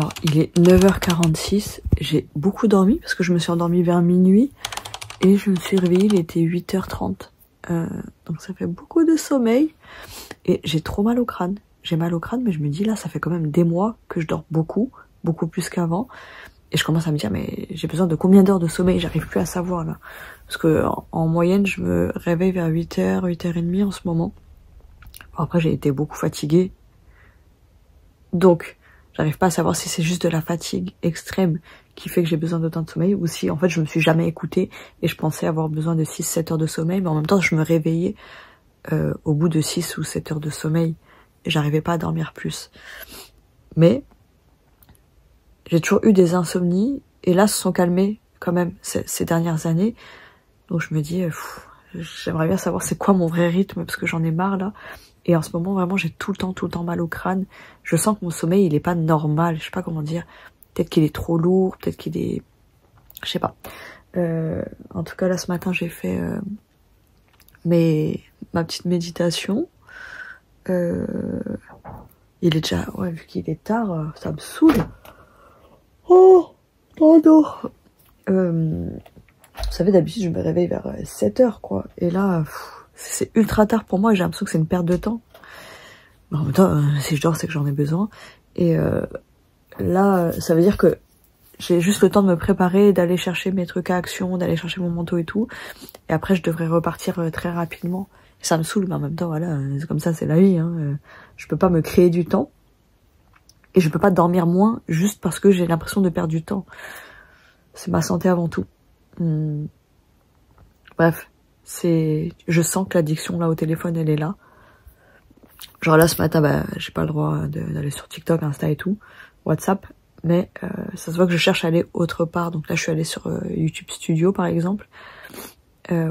Alors, il est 9h46, j'ai beaucoup dormi parce que je me suis endormie vers minuit et je me suis réveillée, il était 8h30. Donc ça fait beaucoup de sommeil et j'ai trop mal au crâne. J'ai mal au crâne, mais je me dis là, ça fait quand même des mois que je dors beaucoup plus qu'avant. Et je commence à me dire, mais j'ai besoin de combien d'heures de sommeil? J'arrive plus à savoir là. Parce que en moyenne, je me réveille vers 8h, 8h30 en ce moment. Bon, après, j'ai été beaucoup fatiguée. Donc, j'arrive pas à savoir si c'est juste de la fatigue extrême qui fait que j'ai besoin d'autant de sommeil ou si en fait je me suis jamais écoutée et je pensais avoir besoin de 6-7 heures de sommeil, mais en même temps je me réveillais au bout de 6 ou 7 heures de sommeil et j'arrivais pas à dormir plus. Mais j'ai toujours eu des insomnies et là se sont calmées quand même ces dernières années. Donc je me dis, j'aimerais bien savoir c'est quoi mon vrai rythme parce que j'en ai marre là. Et en ce moment, vraiment, j'ai tout le temps mal au crâne. Je sens que mon sommeil, il est pas normal. Je sais pas comment dire. Peut-être qu'il est trop lourd, peut-être qu'il est... Je sais pas. En tout cas, là, ce matin, j'ai fait ma petite méditation. Il est déjà... Ouais, vu qu'il est tard, ça me saoule. Oh non. Vous savez, d'habitude, je me réveille vers 7h, quoi. Et là... c'est ultra tard pour moi et j'ai l'impression que c'est une perte de temps. Mais en même temps, si je dors, c'est que j'en ai besoin. Et là, ça veut dire que j'ai juste le temps de me préparer, d'aller chercher mes trucs à action, d'aller chercher mon manteau et tout. Et après, je devrais repartir très rapidement. Et ça me saoule, mais en même temps, voilà, c'est comme ça, c'est la vie. Hein. Je peux pas me créer du temps. Et je peux pas dormir moins juste parce que j'ai l'impression de perdre du temps. C'est ma santé avant tout. Bref. Je sens que l'addiction là au téléphone elle est là. Genre là ce matin j'ai pas le droit d'aller sur TikTok, Insta et tout, WhatsApp, mais ça se voit que je cherche à aller autre part. Donc là je suis allée sur YouTube Studio par exemple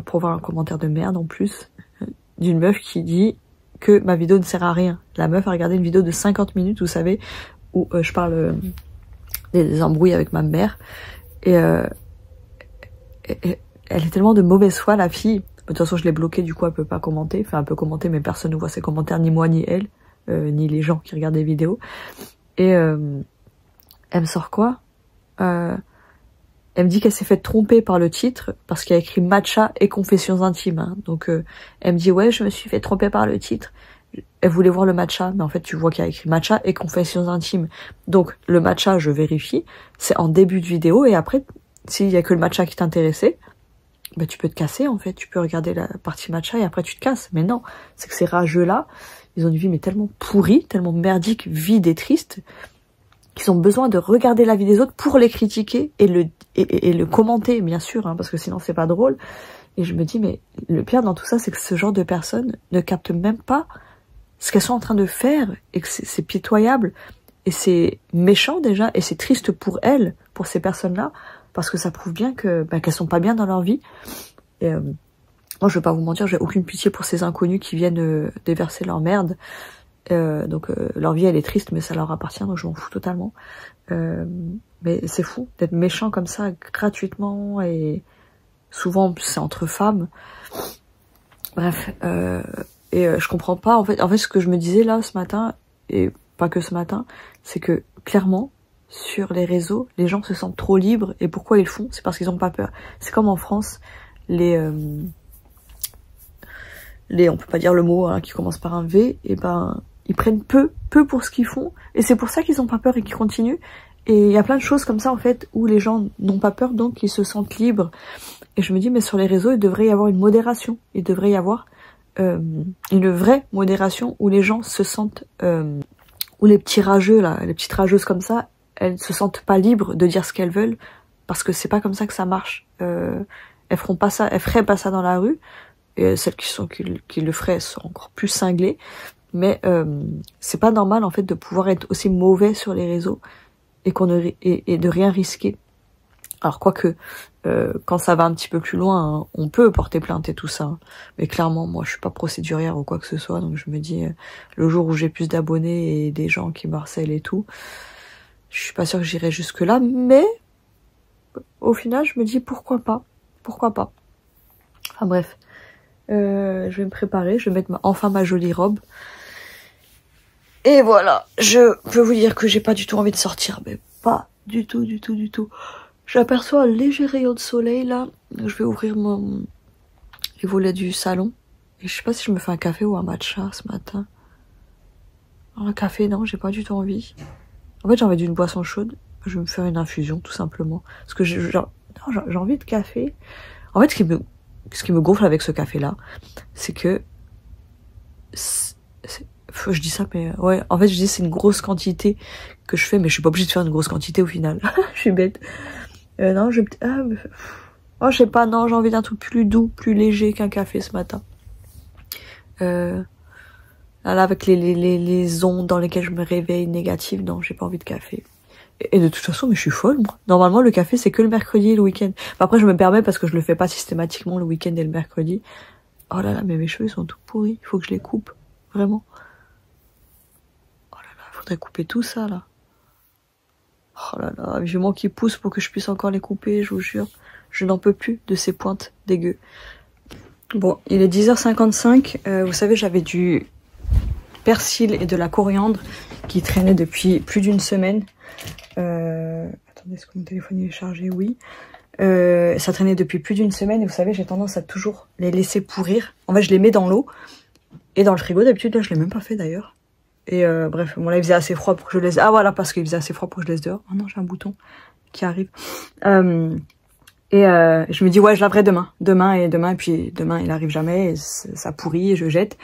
pour voir un commentaire de merde en plus d'une meuf qui dit que ma vidéo ne sert à rien. La meuf a regardé une vidéo de 50 minutes, vous savez, où je parle des embrouilles avec ma mère et elle est tellement de mauvaise foi, la fille. De toute façon, je l'ai bloquée, du coup, elle peut pas commenter. Enfin, elle peut commenter, mais personne ne voit ses commentaires, ni moi, ni elle, ni les gens qui regardent des vidéos. Et elle me sort quoi? Elle me dit qu'elle s'est fait tromper par le titre, parce qu'il y a écrit matcha et confessions intimes. Hein. Donc, elle me dit, ouais, je me suis fait tromper par le titre. Elle voulait voir le matcha, mais en fait, tu vois qu'il y a écrit matcha et confessions intimes. Donc, le matcha, je vérifie. C'est en début de vidéo, et après, s'il y a que le matcha qui t'intéressait, bah tu peux te casser en fait, tu peux regarder la partie matcha et après tu te casses. Mais non, c'est que ces rageux-là, ils ont une vie mais tellement pourrie, tellement merdique, vide et triste, qu'ils ont besoin de regarder la vie des autres pour les critiquer et le commenter, bien sûr, hein, parce que sinon c'est pas drôle. Et je me dis, mais le pire dans tout ça, c'est que ce genre de personnes ne captent même pas ce qu'elles sont en train de faire et que c'est pitoyable et c'est méchant déjà et c'est triste pour elles, pour ces personnes-là. Parce que ça prouve bien que qu'elles sont pas bien dans leur vie. Et moi, je vais pas vous mentir, j'ai aucune pitié pour ces inconnus qui viennent déverser leur merde. Donc leur vie, elle est triste, mais ça leur appartient, donc je m'en fous totalement. Mais c'est fou d'être méchant comme ça, gratuitement, et souvent, c'est entre femmes. Bref, je comprends pas. En fait, ce que je me disais là, ce matin, et pas que ce matin, c'est que, clairement, sur les réseaux, les gens se sentent trop libres et pourquoi ils le font? C'est parce qu'ils ont pas peur. C'est comme en France, on peut pas dire le mot hein, qui commence par un V, et ils prennent peu pour ce qu'ils font et c'est pour ça qu'ils ont pas peur et qu'ils continuent. Et il y a plein de choses comme ça en fait où les gens n'ont pas peur donc ils se sentent libres. Et je me dis mais sur les réseaux il devrait y avoir une modération, il devrait y avoir une vraie modération où les gens se sentent où les petits rageux là, les petites rageuses comme ça, elles se sentent pas libres de dire ce qu'elles veulent parce que c'est pas comme ça que ça marche. Elles feraient pas ça dans la rue et celles qui le feraient sont encore plus cinglées. Mais c'est pas normal en fait de pouvoir être aussi mauvais sur les réseaux et de rien risquer. Alors quoique quand ça va un petit peu plus loin, hein, on peut porter plainte et tout ça. Hein. Mais clairement, moi je suis pas procédurière ou quoi que ce soit, donc je me dis le jour où j'ai plus d'abonnés et des gens qui me harcèlent et tout. Je suis pas sûre que j'irai jusque là, mais au final, je me dis pourquoi pas. Enfin bref, je vais me préparer, je vais mettre enfin ma jolie robe. Et voilà, je peux vous dire que j'ai pas du tout envie de sortir, mais pas du tout, du tout, du tout. J'aperçois un léger rayon de soleil là. Je vais ouvrir les volets du salon. Et je sais pas si je me fais un café ou un matcha ce matin. Un café, non, j'ai pas du tout envie. En fait, j'ai envie d'une boisson chaude. Je vais me faire une infusion, tout simplement. Parce que j'ai envie de café. En fait, ce qui me gonfle avec ce café-là, c'est que... je dis ça, mais ouais, en fait, je dis c'est une grosse quantité que je fais, mais je suis pas obligée de faire une grosse quantité au final. Je suis bête. Non, je sais pas, non, j'ai envie d'un truc plus doux, plus léger qu'un café ce matin. Là, avec les ondes dans lesquelles je me réveille négatives, non, j'ai pas envie de café. Et de toute façon, mais je suis folle, moi. Normalement, le café, c'est que le mercredi et le week-end. Enfin, après, je me permets parce que je le fais pas systématiquement le week-end et le mercredi. Oh là là, mais mes cheveux, ils sont tout pourris. Il faut que je les coupe. Vraiment. Oh là là, faudrait couper tout ça, là. Oh là là, vivement qu'ils poussent pour que je puisse encore les couper, je vous jure. Je n'en peux plus de ces pointes dégueu. Bon, il est 10h55. Vous savez, j'avais du persil et de la coriandre qui traînaient depuis plus d'une semaine. Attendez, est-ce que mon téléphone est chargé? Oui. Ça traînait depuis plus d'une semaine et vous savez, j'ai tendance à toujours les laisser pourrir. En fait, je les mets dans l'eau et dans le frigo. D'habitude, là, je l'ai même pas fait d'ailleurs. Et bref, bon là, il faisait assez froid pour que je laisse... Ah voilà, parce qu'il faisait assez froid pour que je laisse dehors. Oh non, j'ai un bouton qui arrive. Je me dis, ouais, je laverai demain. Demain, et puis demain, il arrive jamais, et ça pourrit, et je jette.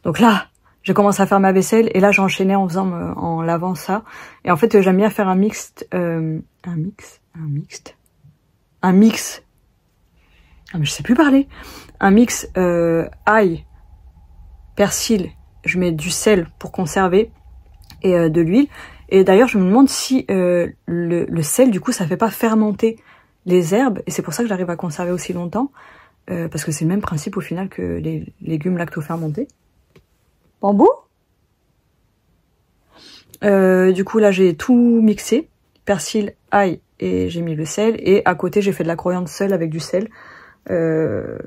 Donc là, j'ai commencé à faire ma vaisselle, et là, j'ai enchaîné en lavant ça. Et en fait, j'aime bien faire un mix. Ah, mais je sais plus parler. Un mix ail, persil, je mets du sel pour conserver, et de l'huile. Et d'ailleurs, je me demande si le sel, du coup, ça fait pas fermenter les herbes, et c'est pour ça que j'arrive à conserver aussi longtemps, parce que c'est le même principe au final que les légumes lacto-fermentés. Bambou. Du coup là j'ai tout mixé, persil, ail, et j'ai mis le sel, et à côté j'ai fait de la coriandre seule avec du sel. Je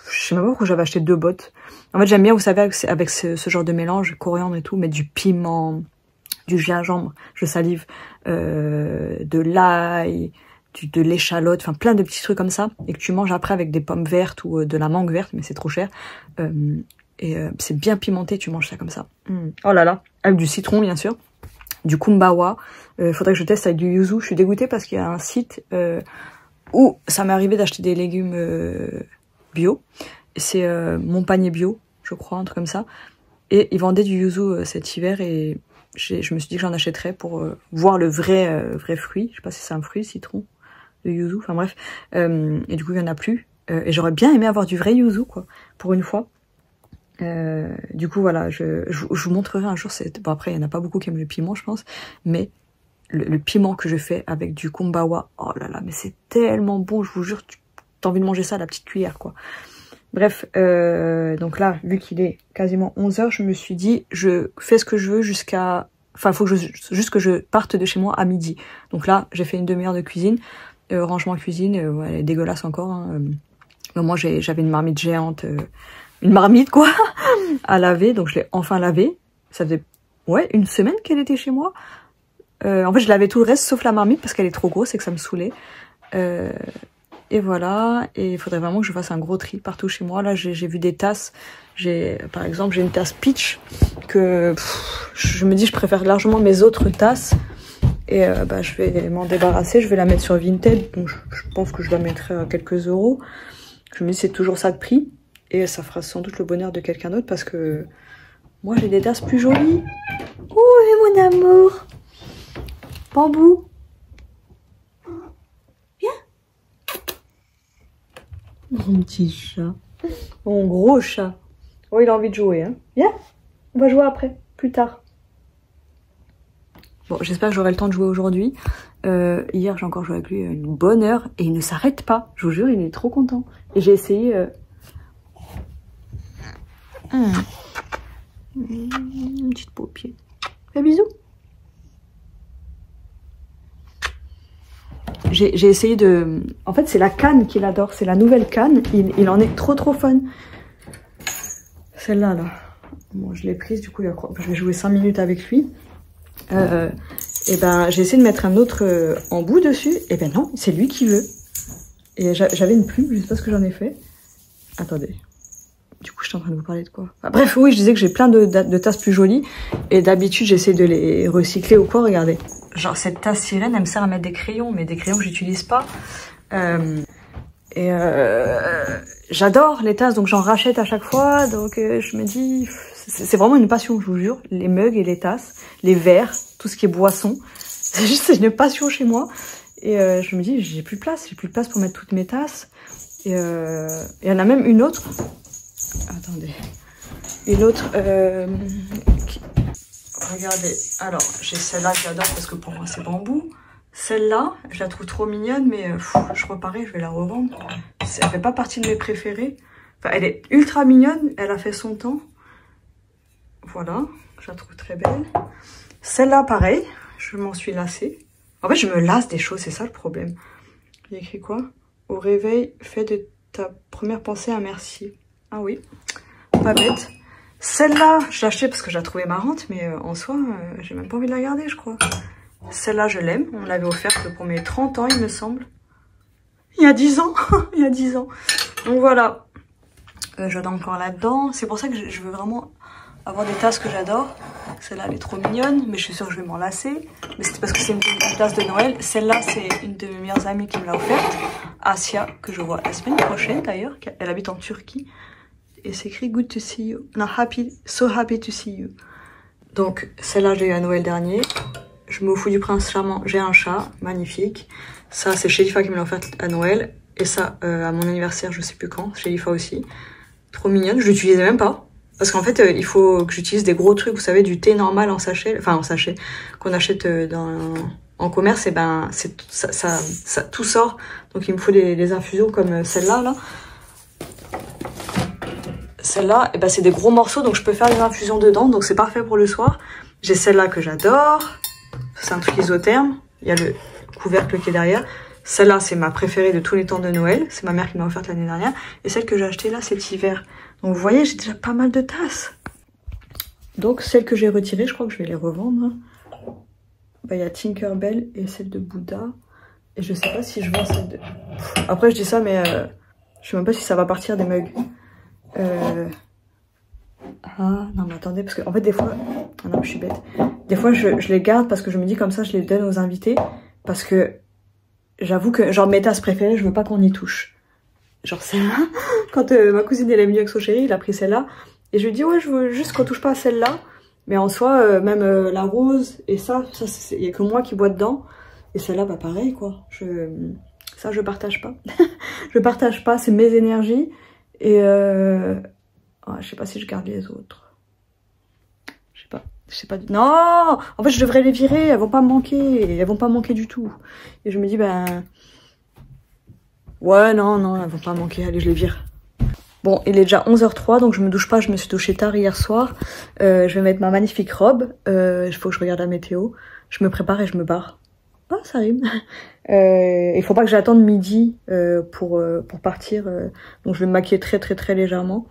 sais même pas pourquoi j'avais acheté 2 bottes. En fait j'aime bien, vous savez, avec ce genre de mélange, coriandre et tout, mettre du piment, du gingembre, je salive, de l'ail, de l'échalote, enfin plein de petits trucs comme ça, et que tu manges après avec des pommes vertes ou de la mangue verte, mais c'est trop cher. C'est bien pimenté, tu manges ça comme ça. Oh là là, avec du citron bien sûr, du kumbawa. Faudrait que je teste avec du yuzu. Je suis dégoûtée parce qu'il y a un site où ça m'est arrivé d'acheter des légumes bio. C'est Mon Panier Bio, je crois, un truc comme ça. Et ils vendaient du yuzu cet hiver, et je me suis dit que j'en achèterais pour voir le vrai fruit. Je sais pas si c'est un fruit, citron, le yuzu, enfin bref. Et du coup, il y en a plus. Et j'aurais bien aimé avoir du vrai yuzu, quoi, pour une fois. Du coup, voilà, je vous montrerai un jour. Bon, après, il n'y en a pas beaucoup qui aiment le piment, je pense. Mais le piment que je fais avec du kumbawa, oh là là, mais c'est tellement bon, je vous jure, t'as envie de manger ça à la petite cuillère, quoi. Bref, donc là, vu qu'il est quasiment 11h, je me suis dit, je fais ce que je veux jusqu'à... Enfin, il faut que juste que je parte de chez moi à midi. Donc là, j'ai fait une demi-heure de cuisine, rangement cuisine, ouais, elle est dégueulasse encore. Hein. Mais moi, j'avais une marmite géante, une marmite quoi, à laver, donc je l'ai enfin lavée. Ça faisait, ouais, une semaine qu'elle était chez moi. En fait, je lavais tout le reste, sauf la marmite, parce qu'elle est trop grosse et que ça me saoulait. Et voilà, et il faudrait vraiment que je fasse un gros tri partout chez moi. Là, j'ai vu des tasses. Par exemple, j'ai une tasse Peach que je me dis je préfère largement mes autres tasses. Et je vais m'en débarrasser, je vais la mettre sur Vinted. Donc je pense que je la mettrai à quelques euros. Je me dis c'est toujours ça de prix. Et ça fera sans doute le bonheur de quelqu'un d'autre parce que moi j'ai des tasses plus jolies. Oh, mon amour. Bambou. Mon petit chat. Mon gros chat. Oh, il a envie de jouer, hein. Viens, on va jouer après, plus tard. Bon, j'espère que j'aurai le temps de jouer aujourd'hui. Hier, j'ai encore joué avec lui une bonne heure et il ne s'arrête pas. Je vous jure, il est trop content. Et j'ai essayé... Une petite paupière. Fais bisous. J'ai essayé de... En fait, c'est la canne qu'il adore. C'est la nouvelle canne. Il en est trop fan. Celle-là, là. Bon, je l'ai prise, du coup, je vais jouer 5 minutes avec lui. Et ben, j'ai essayé de mettre un autre embout dessus. Et ben non, c'est lui qui veut. Et j'avais une plume, je sais pas ce que j'en ai fait. Attendez. Du coup, je suis en train de vous parler de quoi? Enfin, bref, oui, je disais que j'ai plein de tasses plus jolies. Et d'habitude, j'essaie de les recycler ou quoi, regardez. Genre, cette tasse sirène, elle me sert à mettre des crayons, mais des crayons que j'utilise pas. J'adore les tasses, donc j'en rachète à chaque fois. Donc, je me dis, c'est vraiment une passion, je vous jure. Les mugs et les tasses, les verres, tout ce qui est boisson. C'est juste une passion chez moi. Et je me dis, j'ai plus de place pour mettre toutes mes tasses. Et il y en a même une autre. Attendez. Une autre. Regardez. Alors, j'ai celle-là que j'adore parce que pour moi, c'est bambou. Celle-là, je la trouve trop mignonne, mais je reparais, je vais la revendre. Elle fait pas partie de mes préférées. Enfin, elle est ultra mignonne. Elle a fait son temps. Voilà. Je la trouve très belle. Celle-là, pareil. Je m'en suis lassée. En fait, je me lasse des choses, c'est ça le problème. Il y a écrit quoi? Au réveil, fais de ta première pensée un merci. Ah oui, pas bête. Celle-là, je l'ai achetée parce que je la trouvais marrante, mais en soi, j'ai même pas envie de la garder, je crois. Celle-là, je l'aime. On l'avait offerte pour mes 30 ans, il me semble. Il y a 10 ans. Il y a 10 ans. Donc voilà. J'adore encore là-dedans. C'est pour ça que je veux vraiment avoir des tasses que j'adore. Celle-là, elle est trop mignonne, mais je suis sûre que je vais m'en lasser. Mais c'était parce que c'est une tasse de Noël. Celle-là, c'est une de mes meilleures amies qui me l'a offerte. Asia, que je vois la semaine prochaine d'ailleurs. Elle habite en Turquie. Et c'est écrit good to see you. Non, so happy to see you. Donc, celle-là, j'ai eu à Noël dernier. Je me fous du prince charmant. J'ai un chat, magnifique. Ça, c'est Shelifa qui me l'a offert à Noël. Et ça, à mon anniversaire, je sais plus quand. Shelifa aussi. Trop mignonne. Je l'utilisais même pas. Parce qu'en fait, il faut que j'utilise des gros trucs. Vous savez, du thé normal en sachet. Enfin, en sachet. Qu'on achète en commerce. Et ben, ça tout sort. Donc, il me faut des infusions comme celle-là, là. Celle-là, et ben, c'est des gros morceaux. Donc, je peux faire des infusions dedans. Donc, c'est parfait pour le soir. J'ai celle-là que j'adore. C'est un truc isotherme. Il y a le couvercle qui est derrière. Celle-là, c'est ma préférée de tous les temps de Noël. C'est ma mère qui m'a offerte l'année dernière. Et celle que j'ai achetée là, cet hiver. Donc, vous voyez, j'ai déjà pas mal de tasses. Donc, celles que j'ai retirées, je crois que je vais les revendre. Bah, il y a Tinkerbell et celle de Bouddha. Et je sais pas si je vends celle de... Après, je dis ça, mais je sais même pas si ça va partir des mugs. Ah, non, mais attendez, parce que, en fait, des fois... Ah non, je suis bête. Des fois, je les garde parce que je me dis comme ça, je les donne aux invités. Parce que j'avoue que, genre, mes tasses préférées, je veux pas qu'on y touche. Genre celle-là, quand ma cousine elle est venue avec son chéri, il a pris celle-là. Et je lui dis, ouais, je veux juste qu'on touche pas à celle-là. Mais en soi, même la rose et ça il y a que moi qui bois dedans. Et celle-là, bah pareil, quoi. Ça, je partage pas. Je partage pas, c'est mes énergies. Et oh, je sais pas si je garde les autres. Je sais pas. Non, en fait, je devrais les virer. Elles vont pas me manquer. Elles vont pas me manquer du tout. Et je me dis, ben... Ouais, non, elles vont pas manquer. Allez, je les vire. Bon, il est déjà 11h03, donc je me douche pas. Je me suis douchée tard hier soir. Je vais mettre ma magnifique robe. Il faut que je regarde la météo. Je me prépare et je me barre. Ah, ça rime. Il faut pas que j'attende midi pour partir. Donc, je vais me maquiller très légèrement.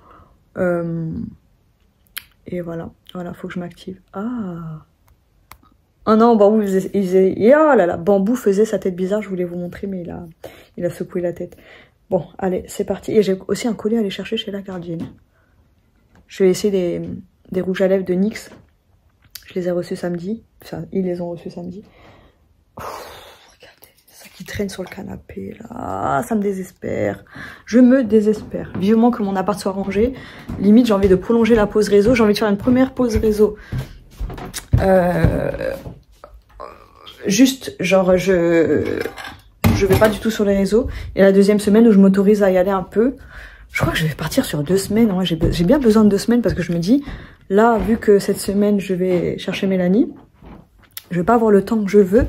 Et voilà, faut que je m'active. Ah. Oh non, Bambou oh là là, Bambou faisait sa tête bizarre, je voulais vous montrer, mais il a secoué la tête. Bon, allez, c'est parti. Et j'ai aussi un collier à aller chercher chez la gardienne. Je vais essayer des rouges à lèvres de NYX. Je les ai reçus samedi. Enfin, ils les ont reçus samedi. Oh, regardez, ça qui traîne sur le canapé, là. Ah, ça me désespère. Je me désespère. Vivement que mon appart soit rangé. Limite, j'ai envie de prolonger la pause réseau. J'ai envie de faire une première pause réseau. Juste, genre, je vais pas du tout sur les réseaux. Et la deuxième semaine où je m'autorise à y aller un peu, je crois que je vais partir sur 2 semaines. Ouais, j'ai bien besoin de 2 semaines parce que je me dis, là, vu que cette semaine, je vais chercher Mélanie, je vais pas avoir le temps que je veux.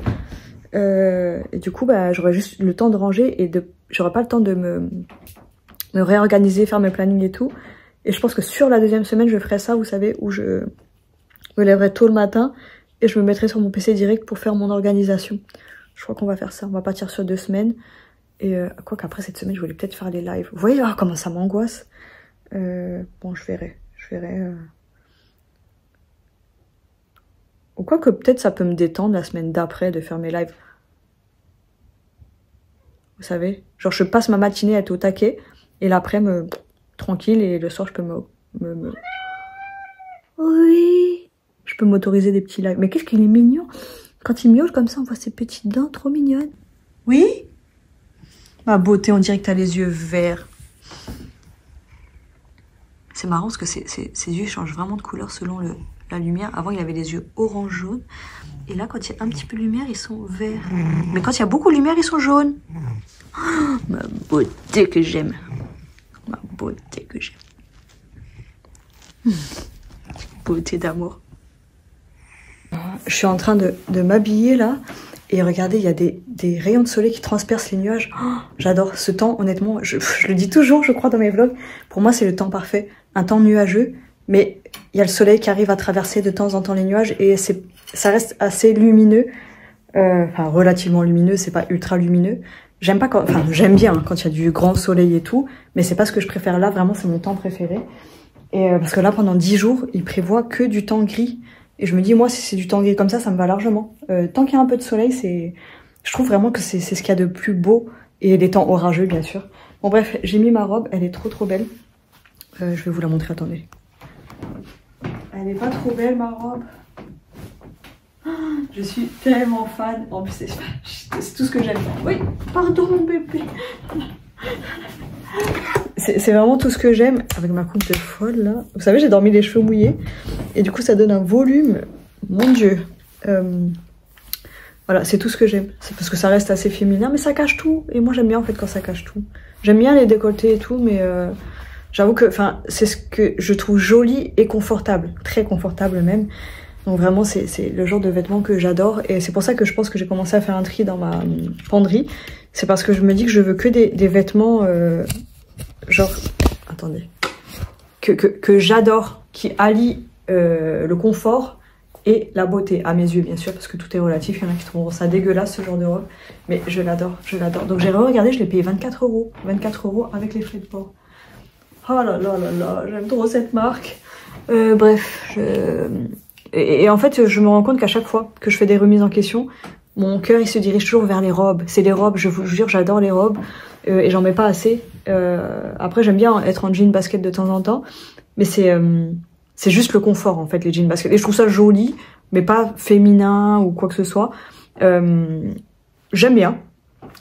Et du coup, bah, j'aurai juste le temps de ranger et j'aurai pas le temps de me réorganiser, faire mes plannings et tout. Et je pense que sur la deuxième semaine, je ferai ça, vous savez, où je me lèverai tôt le matin et je me mettrai sur mon PC direct pour faire mon organisation. Je crois qu'on va faire ça. On va partir sur 2 semaines. Et quoi qu'après cette semaine, je voulais peut-être faire les lives. Vous voyez comment ça m'angoisse. Bon, je verrai. Ou quoi que peut-être ça peut me détendre la semaine d'après de faire mes lives. Vous savez, genre je passe ma matinée à être au taquet et l'après tranquille et le soir je peux Oui, je peux m'autoriser des petits lives. Mais qu'est-ce qu'il est mignon. Quand il miaule comme ça, on voit ses petites dents trop mignonnes. Oui? Ma beauté, on dirait que t'as les yeux verts. C'est marrant parce que ses yeux changent vraiment de couleur selon la lumière. Avant, il avait les yeux orange-jaune. Et là, quand il y a un petit peu de lumière, ils sont verts. Mais quand il y a beaucoup de lumière, ils sont jaunes. Oh, ma beauté que j'aime. Ma beauté que j'aime. Beauté d'amour. Je suis en train de m'habiller là. Et regardez, il y a des rayons de soleil qui transpercent les nuages. Oh, j'adore ce temps, honnêtement. Je le dis toujours, je crois, dans mes vlogs. Pour moi, c'est le temps parfait. Un temps nuageux, mais il y a le soleil qui arrive à traverser de temps en temps les nuages. Et ça reste assez lumineux. Enfin, relativement lumineux, c'est pas ultra lumineux. J'aime pas quand... Enfin, j'aime bien quand il y a du grand soleil et tout. Mais c'est pas ce que je préfère là. Vraiment, c'est mon temps préféré. Et parce que là, pendant 10 jours, il prévoit que du temps gris. Et je me dis, moi, si c'est du temps gris comme ça me va largement. Tant qu'il y a un peu de soleil, je trouve vraiment que c'est ce qu'il y a de plus beau. Et les temps orageux, bien sûr. Bon, bref, j'ai mis ma robe. Elle est trop belle. Je vais vous la montrer, attendez. Elle est pas trop belle, ma robe. Je suis tellement fan. En plus, c'est tout ce que j'aime. Oui, pardon, mon bébé. C'est vraiment tout ce que j'aime. Avec ma coupe de folle, là. Vous savez, j'ai dormi les cheveux mouillés. Et du coup, ça donne un volume. Mon Dieu. Voilà, c'est tout ce que j'aime. C'est parce que ça reste assez féminin, mais ça cache tout. Et moi, j'aime bien, en fait, quand ça cache tout. J'aime bien les décolletés et tout, mais j'avoue que c'est ce que je trouve joli et confortable. Très confortable, même. Donc vraiment, c'est le genre de vêtements que j'adore. Et c'est pour ça que je pense que j'ai commencé à faire un tri dans ma penderie. C'est parce que je me dis que je veux que des vêtements... genre... Attendez. Que j'adore. Qui allient le confort et la beauté. À mes yeux, bien sûr. Parce que tout est relatif. Il y en a qui trouveront ça dégueulasse, ce genre de robe. Mais je l'adore. Je l'adore. Donc j'ai regardé, je l'ai payé 24 €. 24 € avec les frais de port. Oh là là là là. J'aime trop cette marque. Bref, Et en fait, je me rends compte qu'à chaque fois que je fais des remises en question, mon cœur, il se dirige toujours vers les robes. C'est les robes, je vous jure, j'adore les robes. Et j'en mets pas assez. Après, j'aime bien être en jean basket de temps en temps. Mais c'est juste le confort, en fait, les jeans basket. Et je trouve ça joli, mais pas féminin ou quoi que ce soit. J'aime bien.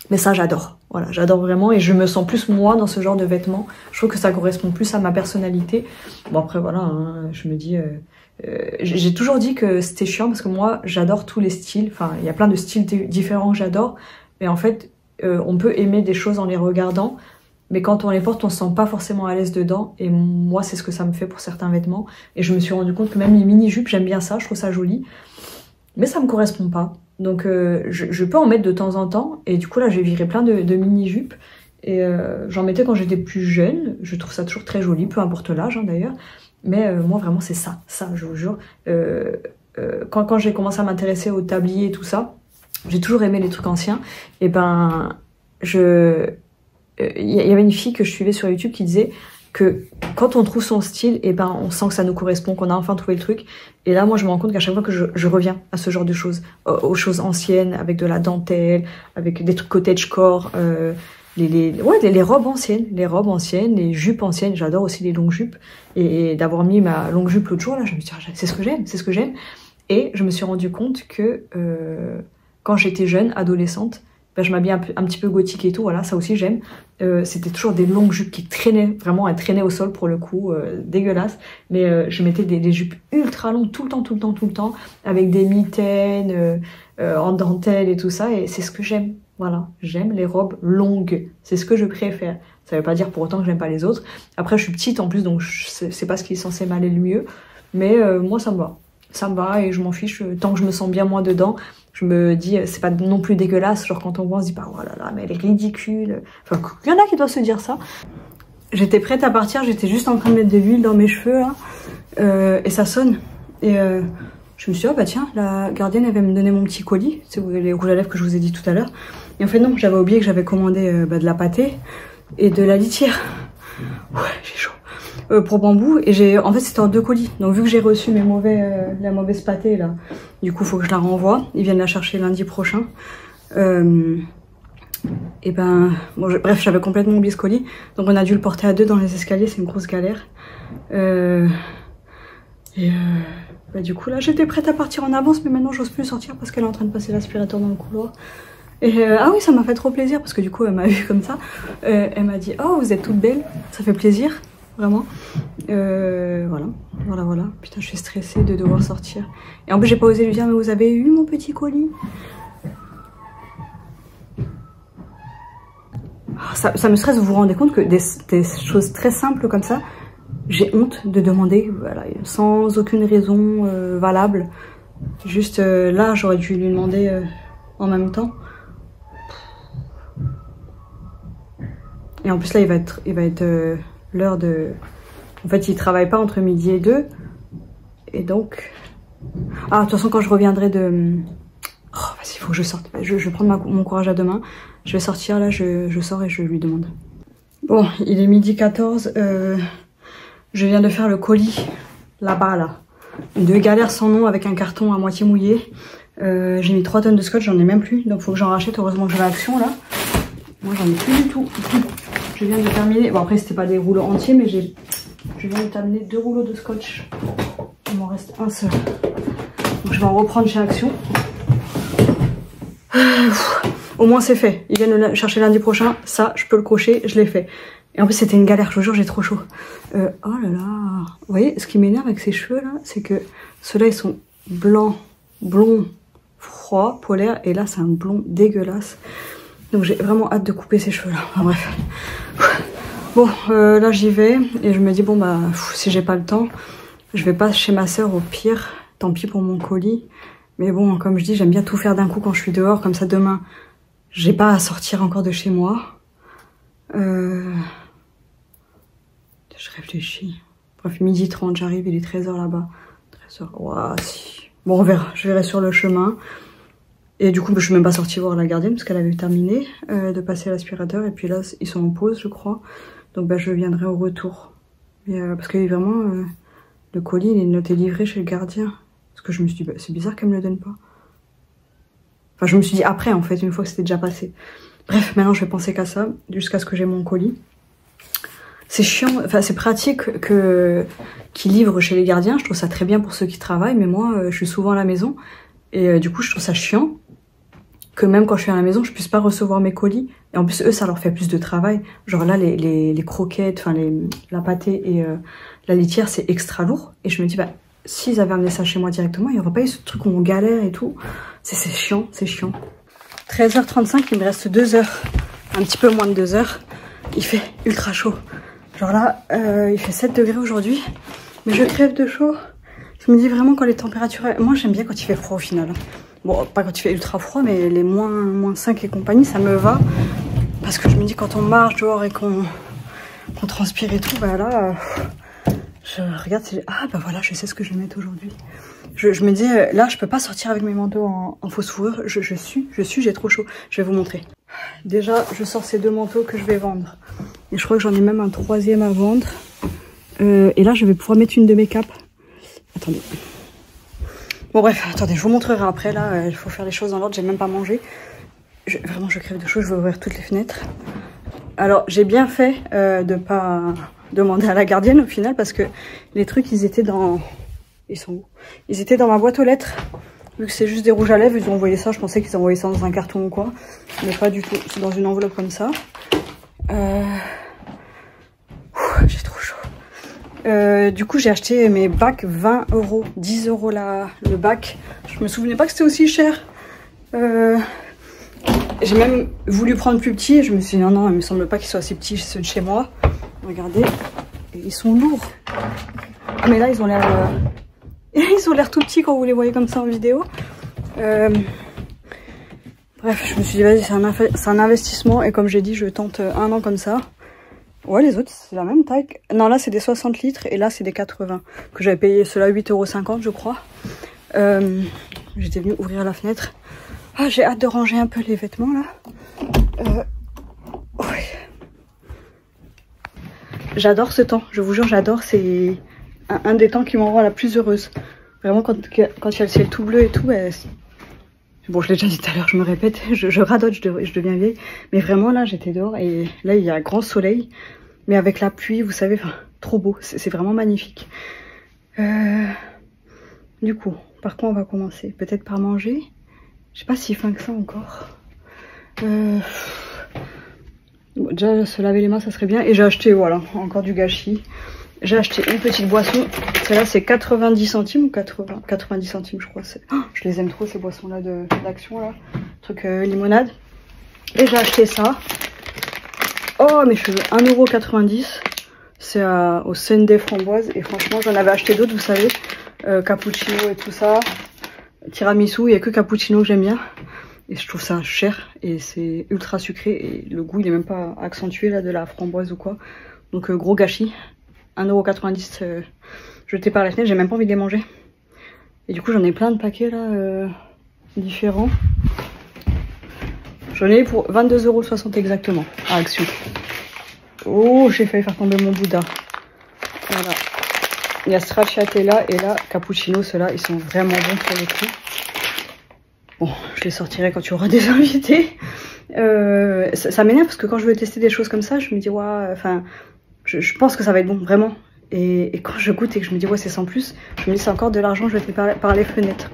Mais ça, j'adore. Voilà, j'adore vraiment. Et je me sens plus moi dans ce genre de vêtements. Je trouve que ça correspond plus à ma personnalité. Bon, après, voilà, hein, je me dis... j'ai toujours dit que c'était chiant parce que moi j'adore tous les styles, enfin il y a plein de styles différents que j'adore, mais en fait on peut aimer des choses en les regardant, mais quand on les porte on se sent pas forcément à l'aise dedans, et moi c'est ce que ça me fait pour certains vêtements, et je me suis rendu compte que même les mini-jupes, j'aime bien ça, je trouve ça joli, mais ça me correspond pas, donc je peux en mettre de temps en temps, et du coup là j'ai viré plein de mini-jupes, et j'en mettais quand j'étais plus jeune, je trouve ça toujours très joli, peu importe l'âge hein, d'ailleurs. Mais moi vraiment c'est ça, je vous jure. Quand j'ai commencé à m'intéresser au tablier et tout ça, j'ai toujours aimé les trucs anciens. Et ben, il y avait une fille que je suivais sur YouTube qui disait que quand on trouve son style, et ben on sent que ça nous correspond, qu'on a enfin trouvé le truc. Et là moi je me rends compte qu'à chaque fois que je reviens à ce genre de choses, aux choses anciennes, avec de la dentelle, avec des trucs cottagecore, les robes anciennes, les jupes anciennes, j'adore aussi les longues jupes, et d'avoir mis ma longue jupe l'autre jour là, je me suis dit c'est ce que j'aime, et je me suis rendu compte que quand j'étais jeune, adolescente, ben, je m'habillais un petit peu gothique et tout, voilà, ça aussi j'aime. C'était toujours des longues jupes qui traînaient, vraiment elles traînaient au sol pour le coup, dégueulasse, mais je mettais des jupes ultra longues tout le temps, avec des mitaines en dentelle et tout ça, et c'est ce que j'aime. Voilà, j'aime les robes longues, c'est ce que je préfère. Ça veut pas dire pour autant que j'aime pas les autres. Après, je suis petite en plus, donc c'est pas ce qui est censé m'aller le mieux. Mais moi, ça me va. Ça me va et je m'en fiche. Tant que je me sens bien moi dedans, je me dis, c'est pas non plus dégueulasse. Genre quand on voit, on se dit pas, oh là là, mais elle est ridicule. Enfin, il y en a qui doivent se dire ça. J'étais prête à partir, j'étais juste en train de mettre de l'huile dans mes cheveux, là. Et ça sonne. Et je me suis dit, oh bah tiens, la gardienne, elle va me donner mon petit colis. C'est les rouges à lèvres que je vous ai dit tout à l'heure. Et en fait, non, j'avais oublié que j'avais commandé de la pâtée et de la litière. Ouais, j'ai chaud. pour Bambou. Et en fait c'était en 2 colis. Donc vu que j'ai reçu la mauvaise pâtée là, du coup faut que je la renvoie. Ils viennent la chercher lundi prochain. Et ben, bon, bref, j'avais complètement oublié ce colis. Donc on a dû le porter à 2 dans les escaliers, c'est une grosse galère. Bah, du coup là j'étais prête à partir en avance, mais maintenant j'ose plus sortir parce qu'elle est en train de passer l'aspirateur dans le couloir. Et ah oui, ça m'a fait trop plaisir parce que du coup elle m'a vu comme ça. Elle m'a dit oh vous êtes toute belle, ça fait plaisir, vraiment. Voilà. Putain je suis stressée de devoir sortir. Et en plus j'ai pas osé lui dire mais vous avez eu mon petit colis? Ça me stresse, vous vous rendez compte que des choses très simples comme ça, j'ai honte de demander, voilà, sans aucune raison valable. Juste là, j'aurais dû lui demander en même temps. Et en plus là, il va être l'heure de... En fait, il travaille pas entre midi et 2. Et donc... Ah, de toute façon, quand je reviendrai de... Oh, vas-y, il faut que je sorte. Je vais prendre mon courage à deux mains. Je vais sortir, là, je sors et je lui demande. Bon, il est midi 14. Je viens de faire le colis, là-bas, là. De galère sans nom avec un carton à moitié mouillé. J'ai mis 3 tonnes de scotch, j'en ai même plus. Donc, faut que j'en rachète. Heureusement que j'ai l'action, là. Moi, j'en ai plus du tout. Je viens de terminer. Bon, après, c'était pas des rouleaux entiers, mais je viens de terminer 2 rouleaux de scotch. Il m'en reste un seul. Donc, je vais en reprendre chez Action. Au moins c'est fait, ils viennent le chercher lundi prochain, ça je peux le cocher, je l'ai fait. Et en plus c'était une galère, je vous jure j'ai trop chaud. Oh là là, vous voyez ce qui m'énerve avec ces cheveux là, c'est que ceux-là ils sont blancs, blonds, froids, polaires, et là c'est un blond dégueulasse. Donc j'ai vraiment hâte de couper ces cheveux là, enfin bref. Bon là j'y vais, et je me dis bon bah si j'ai pas le temps, je vais pas chez ma soeur au pire, tant pis pour mon colis. Mais bon, comme je dis, j'aime bien tout faire d'un coup quand je suis dehors, comme ça demain, j'ai pas à sortir encore de chez moi. Je réfléchis. Bref, 12h30, j'arrive, il est 13h là-bas. 13h, ouah, si. Bon, on verra, je verrai sur le chemin. Et du coup, je suis même pas sortie voir la gardienne, parce qu'elle avait terminé de passer l'aspirateur. Et puis là, ils sont en pause, je crois. Donc bah, je viendrai au retour. Et, parce que vraiment, le colis, il est noté livré chez le gardien. Parce que je me suis dit, bah, c'est bizarre qu'elle me le donne pas. Enfin, je me suis dit après, en fait, une fois que c'était déjà passé. Bref, maintenant, je vais penser qu'à ça, jusqu'à ce que j'ai mon colis. C'est chiant, enfin, c'est pratique qu'ils livrent chez les gardiens. Je trouve ça très bien pour ceux qui travaillent, mais moi, je suis souvent à la maison. Et du coup, je trouve ça chiant que même quand je suis à la maison, je puisse pas recevoir mes colis. Et en plus, eux, ça leur fait plus de travail. Genre là, les croquettes, enfin, la pâtée et la litière, c'est extra lourd. Et je me dis, bah, s'ils avaient amené ça chez moi directement, il n'y aurait pas eu ce truc où on galère et tout. C'est chiant, c'est chiant. 13h35, il me reste 2 heures. Un petit peu moins de 2 heures. Il fait ultra chaud. Genre là, il fait 7 degrés aujourd'hui. Mais je crève de chaud. Je me dis vraiment quand les températures... Moi, j'aime bien quand il fait froid au final. Bon, pas quand il fait ultra froid, mais les moins 5 et compagnie, ça me va. Parce que je me dis quand on marche dehors et qu'on transpire et tout, bah là... je regarde, ah bah voilà, je sais ce que je vais mettre aujourd'hui. Je me dis, là, je peux pas sortir avec mes manteaux en fausse fourrure. J'ai trop chaud. Je vais vous montrer. Déjà, je sors ces 2 manteaux que je vais vendre. Et je crois que j'en ai même un 3e à vendre. Et là, je vais pouvoir mettre une de mes capes. Attendez. Bon bref, attendez, je vous montrerai après. Là, il faut faire les choses dans l'ordre. J'ai même pas mangé. Vraiment, je crève de chaud. Je vais ouvrir toutes les fenêtres. Alors, j'ai bien fait de pas demander à la gardienne au final parce que les trucs, ils étaient dans... Ils sont où? Ils étaient dans ma boîte aux lettres. Vu que c'est juste des rouges à lèvres, ils ont envoyé ça. Je pensais qu'ils envoyaient ça dans un carton ou quoi. Mais pas du tout. C'est dans une enveloppe comme ça. J'ai trop chaud. Du coup, j'ai acheté mes bacs 20 €. 10 € le bac. Je me souvenais pas que c'était aussi cher. J'ai même voulu prendre plus petit. Et je me suis dit non, il me semble pas qu'ils soient assez petits ceux de chez moi. Regardez. Et ils sont lourds. Mais là, ils ont l'air... Ils ont l'air tout petits quand vous les voyez comme ça en vidéo. Bref, je me suis dit, vas-y, c'est un investissement. Et comme j'ai dit, je tente 1 an comme ça. Ouais, les autres, c'est la même taille. Non, là, c'est des 60 litres. Et là, c'est des 80. Que j'avais payé cela 8,50 €, je crois. J'étais venue ouvrir la fenêtre. Ah, j'ai hâte de ranger un peu les vêtements, là. Ouais. J'adore ce temps, je vous jure, j'adore. C'est un des temps qui me rend la plus heureuse. Vraiment, quand il y a le ciel tout bleu et tout, bon, je l'ai déjà dit tout à l'heure, je me répète, je radote, je deviens vieille. Mais vraiment, là, j'étais dehors et là, il y a un grand soleil. Mais avec la pluie, vous savez, enfin, trop beau. C'est vraiment magnifique. Du coup, par quoi on va commencer? Peut-être par manger. Je sais pas si faim que ça encore. Bon, déjà, se laver les mains, ça serait bien. Et j'ai acheté, voilà, encore du gâchis. J'ai acheté une petite boisson. Celle-là, c'est 90 centimes ou 90 centimes, je crois. Oh, je les aime trop, ces boissons-là d'Action, là. Truc limonade. Et j'ai acheté ça. Oh, mes cheveux, 1,90 €. C'est au Sunday framboise. Et franchement, j'en avais acheté d'autres, vous savez. Cappuccino et tout ça. Tiramisu, il n'y a que cappuccino que j'aime bien. Et je trouve ça cher. Et c'est ultra sucré. Et le goût, il est même pas accentué, là, de la framboise ou quoi. Donc, gros gâchis. 1,90 € jeté par la fenêtre, j'ai même pas envie de les manger. Et du coup j'en ai plein de paquets là différents. J'en ai pour 22,60 € exactement à Action. Oh, j'ai failli faire tomber mon Bouddha. Voilà. Il y a stracciatella et là cappuccino, ceux-là ils sont vraiment bons pour le coup. Bon, je les sortirai quand il y aura des invités. Ça m'énerve parce que quand je veux tester des choses comme ça, je me dis ouais, enfin je pense que ça va être bon, vraiment. Et quand je goûte et que je me dis ouais c'est sans plus, je me dis c'est encore de l'argent jeté par les fenêtres.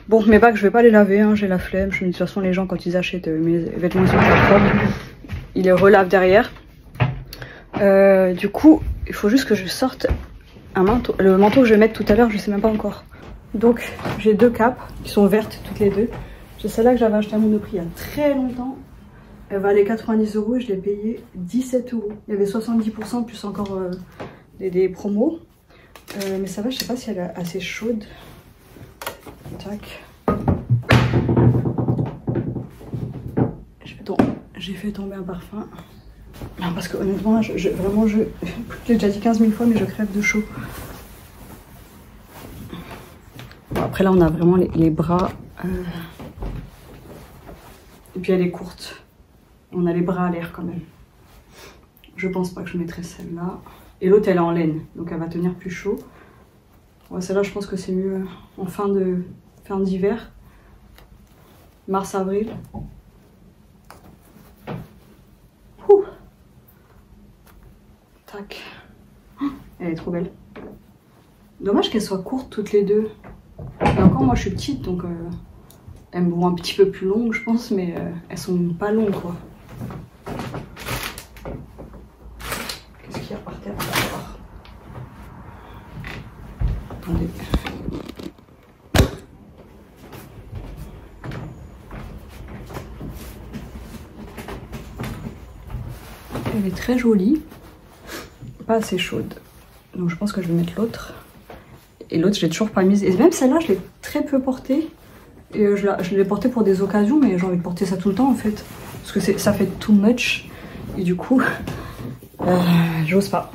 Bon, mes bacs je vais pas les laver, hein, j'ai la flemme. Je me dis de toute façon les gens quand ils achètent mes vêtements sur plateforme, ils les relavent derrière. Du coup, il faut juste que je sorte un manteau. Le manteau que je vais mettre tout à l'heure, je sais même pas encore. Donc j'ai deux capes qui sont vertes toutes les deux. J'ai celle-là que j'avais acheté à Monoprix il y a très longtemps. Elle valait 90 € et je l'ai payé 17 €. Il y avait 70% plus encore des promos. Mais ça va, je sais pas si elle est assez chaude. Tac. J'ai fait tomber un parfum. Non, parce que honnêtement, vraiment, je l'ai déjà dit 15 000 fois, mais je crève de chaud. Bon, après là, on a vraiment les bras. Et puis elle est courte. On a les bras à l'air quand même. Je pense pas que je mettrai celle-là. Et l'autre elle est en laine, donc elle va tenir plus chaud. Ouais, celle-là je pense que c'est mieux en fin d'hiver. Mars-avril. Tac. Elle est trop belle. Dommage qu'elles soient courtes toutes les deux. Et encore moi je suis petite donc elles me vont un petit peu plus longues je pense, mais elles sont pas longues quoi. Qu'est-ce qu'il y a par terre? Attendez. Elle est très jolie, pas assez chaude. Donc je pense que je vais mettre l'autre. Et l'autre je l'ai toujours pas mise. Et même celle-là je l'ai très peu portée. Et je l'ai portée pour des occasions, mais j'ai envie de porter ça tout le temps en fait. Parce que ça fait too much. Et du coup, j'ose pas.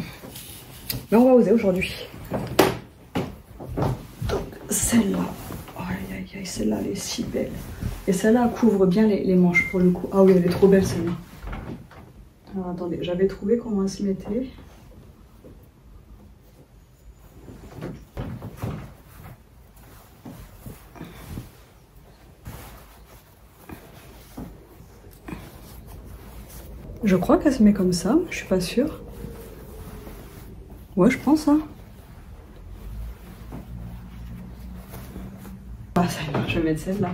Mais on va oser aujourd'hui. Donc celle-là, aïe aïe aïe, celle-là elle est si belle. Et celle-là couvre bien les manches pour le coup. Ah oui, elle est trop belle celle-là. Alors attendez, j'avais trouvé comment elle se mettait. Je crois qu'elle se met comme ça, je suis pas sûre. Ouais, je pense, hein. Ah, ça y est, je vais mettre celle-là.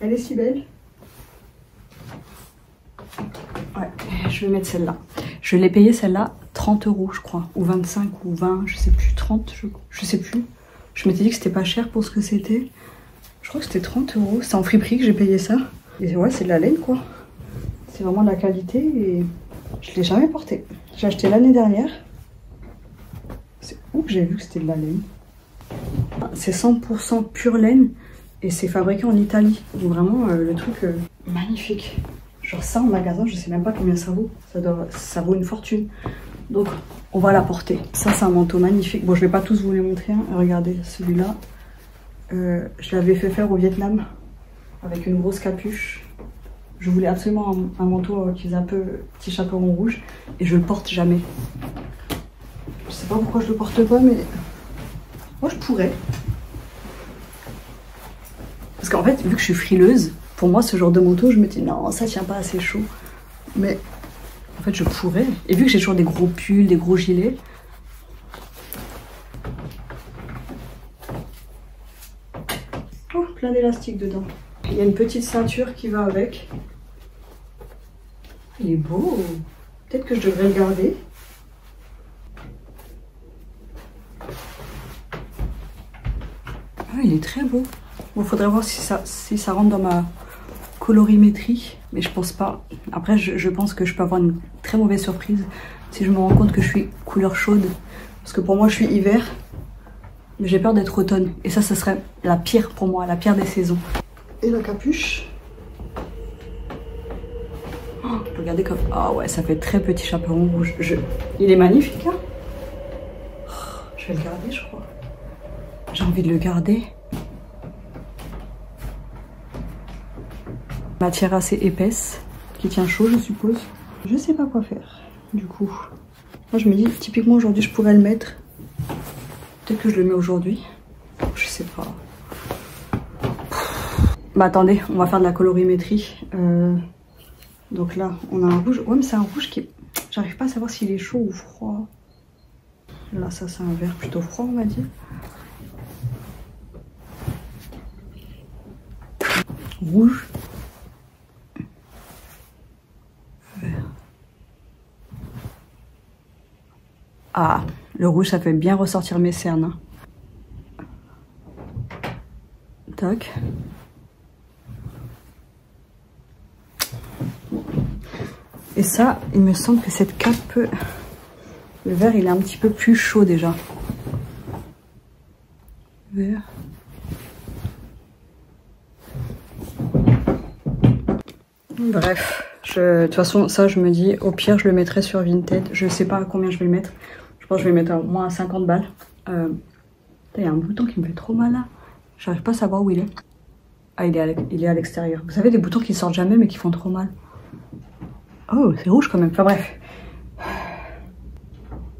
Elle est si belle. Ouais, je vais mettre celle-là. Je l'ai payée celle-là 30 € je crois. Ou 25 ou 20, je sais plus. 30, je sais plus. Je m'étais dit que c'était pas cher pour ce que c'était. Je crois que c'était 30 €. C'est en friperie que j'ai payé ça. Et ouais, c'est de la laine quoi. C'est vraiment de la qualité et je l'ai jamais porté. J'ai acheté l'année dernière. C'est où que j'ai vu que c'était de la laine? C'est 100% pure laine et c'est fabriqué en Italie. Donc vraiment le truc magnifique. Genre ça en magasin, je sais même pas combien ça vaut. Ça vaut une fortune. Donc on va la porter. Ça c'est un manteau magnifique. Bon, je vais pas tous vous les montrer. Hein. Regardez celui-là. Je l'avais fait faire au Vietnam avec une grosse capuche. Je voulais absolument un manteau qui faisait un peu petit chaperon rouge et je le porte jamais. pas pourquoi je le porte pas, mais moi je pourrais. Parce qu'en fait, vu que je suis frileuse, pour moi ce genre de manteau, je me dis non, ça tient pas assez chaud. Mais en fait, je pourrais. Et vu que j'ai toujours des gros pulls, des gros gilets. Oh, plein d'élastiques dedans. Il y a une petite ceinture qui va avec. Il est beau. Peut-être que je devrais le garder. Ah, il est très beau. Bon, faudrait voir si ça rentre dans ma colorimétrie, mais je pense pas. Après, je pense que je peux avoir une très mauvaise surprise si je me rends compte que je suis couleur chaude. Parce que pour moi, je suis hiver, mais j'ai peur d'être automne. Et ça serait la pire pour moi, la pire des saisons. Et la capuche. Oh, regardez comme... Ah ouais, ça fait très petit chaperon rouge. Il est magnifique, hein. Oh, je vais le garder, je crois. J'ai envie de le garder. Matière assez épaisse, qui tient chaud, je suppose. Je sais pas quoi faire, du coup. Moi, je me dis, typiquement, aujourd'hui, je pourrais le mettre. Peut-être que je le mets aujourd'hui. Je sais pas. Bah, attendez, on va faire de la colorimétrie. Donc là, on a un rouge. Ouais, mais c'est un rouge qui... J'arrive pas à savoir s'il est chaud ou froid. Là, ça, c'est un vert plutôt froid, on va dire. Rouge. Vert. Ah, le rouge, ça fait bien ressortir mes cernes. Hein. Tac. Et ça, il me semble que cette cape, le vert, il est un petit peu plus chaud déjà. Vert. Bref, de toute façon, ça, je me dis, au pire, je le mettrai sur Vinted. Je sais pas à combien je vais le mettre. Je pense que je vais le mettre au moins à 50 balles. Il y a un bouton qui me fait trop mal là. J'arrive pas à savoir où il est. Ah, il est à l'extérieur. Vous savez, des boutons qui sortent jamais mais qui font trop mal. Oh, c'est rouge quand même. Enfin bref. De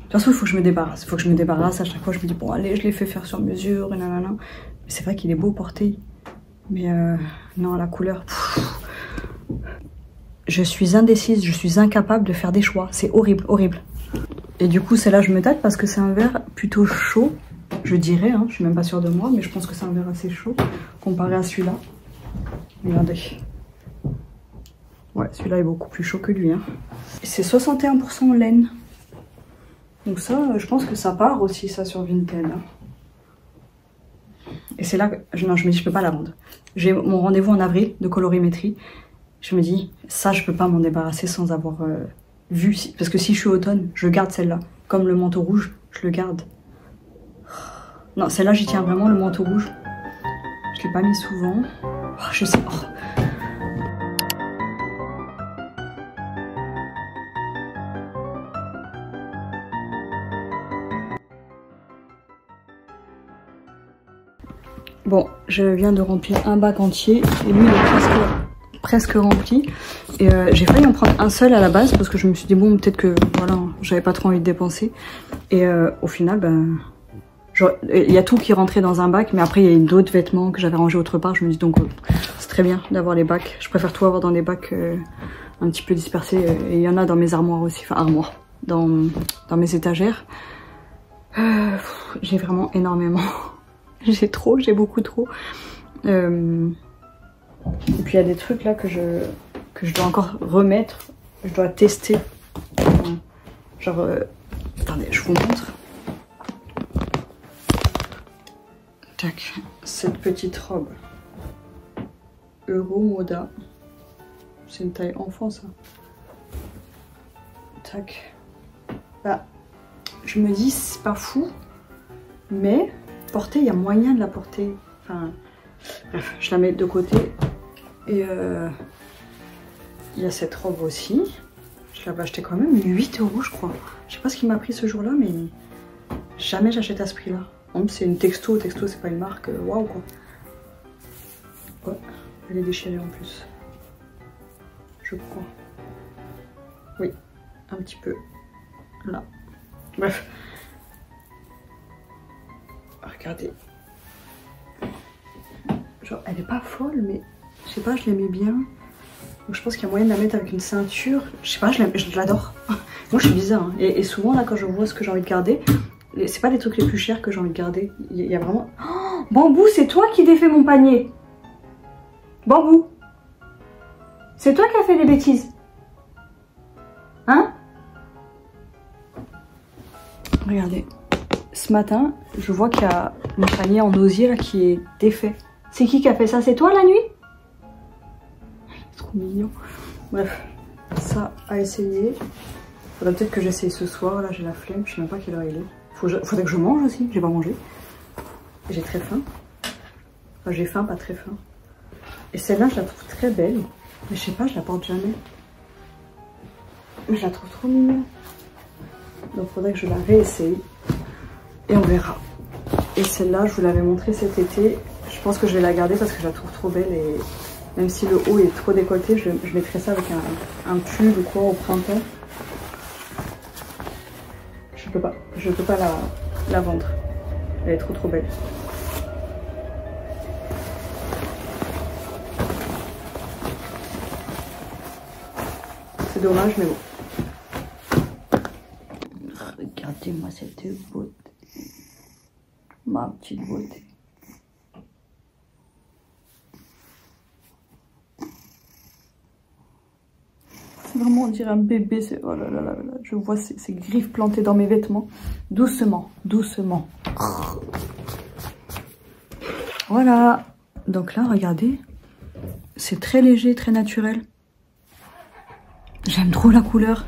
toute façon, il faut que je me débarrasse. Il faut que je me débarrasse. À chaque fois, je me dis, bon, allez, je l'ai fait faire sur mesure. Et nanana. Mais c'est vrai qu'il est beau porté. Mais non, la couleur... Je suis indécise, je suis incapable de faire des choix. C'est horrible, horrible. Et du coup, c'est là je me tâte parce que c'est un vert plutôt chaud. Je dirais, hein, je suis même pas sûre de moi, mais je pense que c'est un vert assez chaud comparé à celui-là. Regardez. Ouais, celui-là est beaucoup plus chaud que lui. Hein. C'est 61% laine. Donc ça, je pense que ça part aussi, ça, sur Vinted. Hein. Et c'est là que... Non, je me dis, je peux pas la vendre. J'ai mon rendez-vous en avril de colorimétrie. Je me dis, ça, je peux pas m'en débarrasser sans avoir vu. Parce que si je suis automne, je garde celle-là. Comme le manteau rouge, je le garde. Non, celle-là, j'y tiens vraiment, le manteau rouge. Je l'ai pas mis souvent. Oh, je sais pas. Bon, je viens de remplir un bac entier. Et lui, il est presque rempli. Et j'ai failli en prendre un seul à la base parce que je me suis dit bon peut-être que voilà j'avais pas trop envie de dépenser et au final ben il y a tout qui rentrait dans un bac mais après il y a d'autres vêtements que j'avais rangés autre part. Je me dis donc c'est très bien d'avoir les bacs, je préfère tout avoir dans des bacs un petit peu dispersés et il y en a dans mes armoires aussi, enfin armoires, dans mes étagères. J'ai vraiment énormément, j'ai beaucoup trop. Et puis il y a des trucs là que je dois encore remettre, je dois tester. Genre, attendez, je vous montre. Tac, cette petite robe. Euromoda. C'est une taille enfant ça. Tac. Bah, je me dis, c'est pas fou, mais porter, il y a moyen de la porter. Enfin, bref, je la mets de côté. Et il y a cette robe aussi. Je l'avais acheté quand même 8 € je crois. Je sais pas ce qui m'a pris ce jour-là, mais jamais j'achète à ce prix-là. C'est une Texto. Texto, c'est pas une marque. Waouh quoi. Ouais, elle est déchirée en plus. Je crois. Oui, un petit peu. Là. Bref. Regardez. Genre, elle est pas folle, mais je sais pas, je l'aimais bien. Donc je pense qu'il y a moyen de la mettre avec une ceinture. Je sais pas, je l'adore. Moi, je suis bizarre. Hein. Et souvent, là, quand je vois ce que j'ai envie de garder, c'est pas les trucs les plus chers que j'ai envie de garder. Il y a vraiment... Oh, Bambou, c'est toi qui défais mon panier. Bambou. C'est toi qui as fait des bêtises. Hein? Regardez. Ce matin, je vois qu'il y a mon panier en osier là qui est défait. C'est qui a fait ça? C'est toi la nuit? C'est trop mignon. Bref, ça à essayer. Faudrait peut-être que j'essaye ce soir. Là, j'ai la flemme. Je sais même pas quelle heure il est. Faudrait que je mange aussi. J'ai pas mangé. J'ai très faim. Enfin, j'ai faim, pas très faim. Et celle-là, je la trouve très belle. Mais je sais pas, je la porte jamais. Mais je la trouve trop mignonne. Donc faudrait que je la réessaye. Et on verra. Et celle-là, je vous l'avais montrée cet été. Je pense que je vais la garder parce que je la trouve trop belle. Et même si le haut est trop décolleté, je mettrai ça avec un pull ou quoi au printemps. Je peux pas la vendre. Elle est trop belle. C'est dommage, mais bon. Regardez-moi cette beauté. Ma petite beauté. C'est vraiment, on dirait un bébé. Oh là là là là. Je vois ces griffes plantées dans mes vêtements. Doucement, doucement. Voilà. Donc là, regardez. C'est très léger, très naturel. J'aime trop la couleur.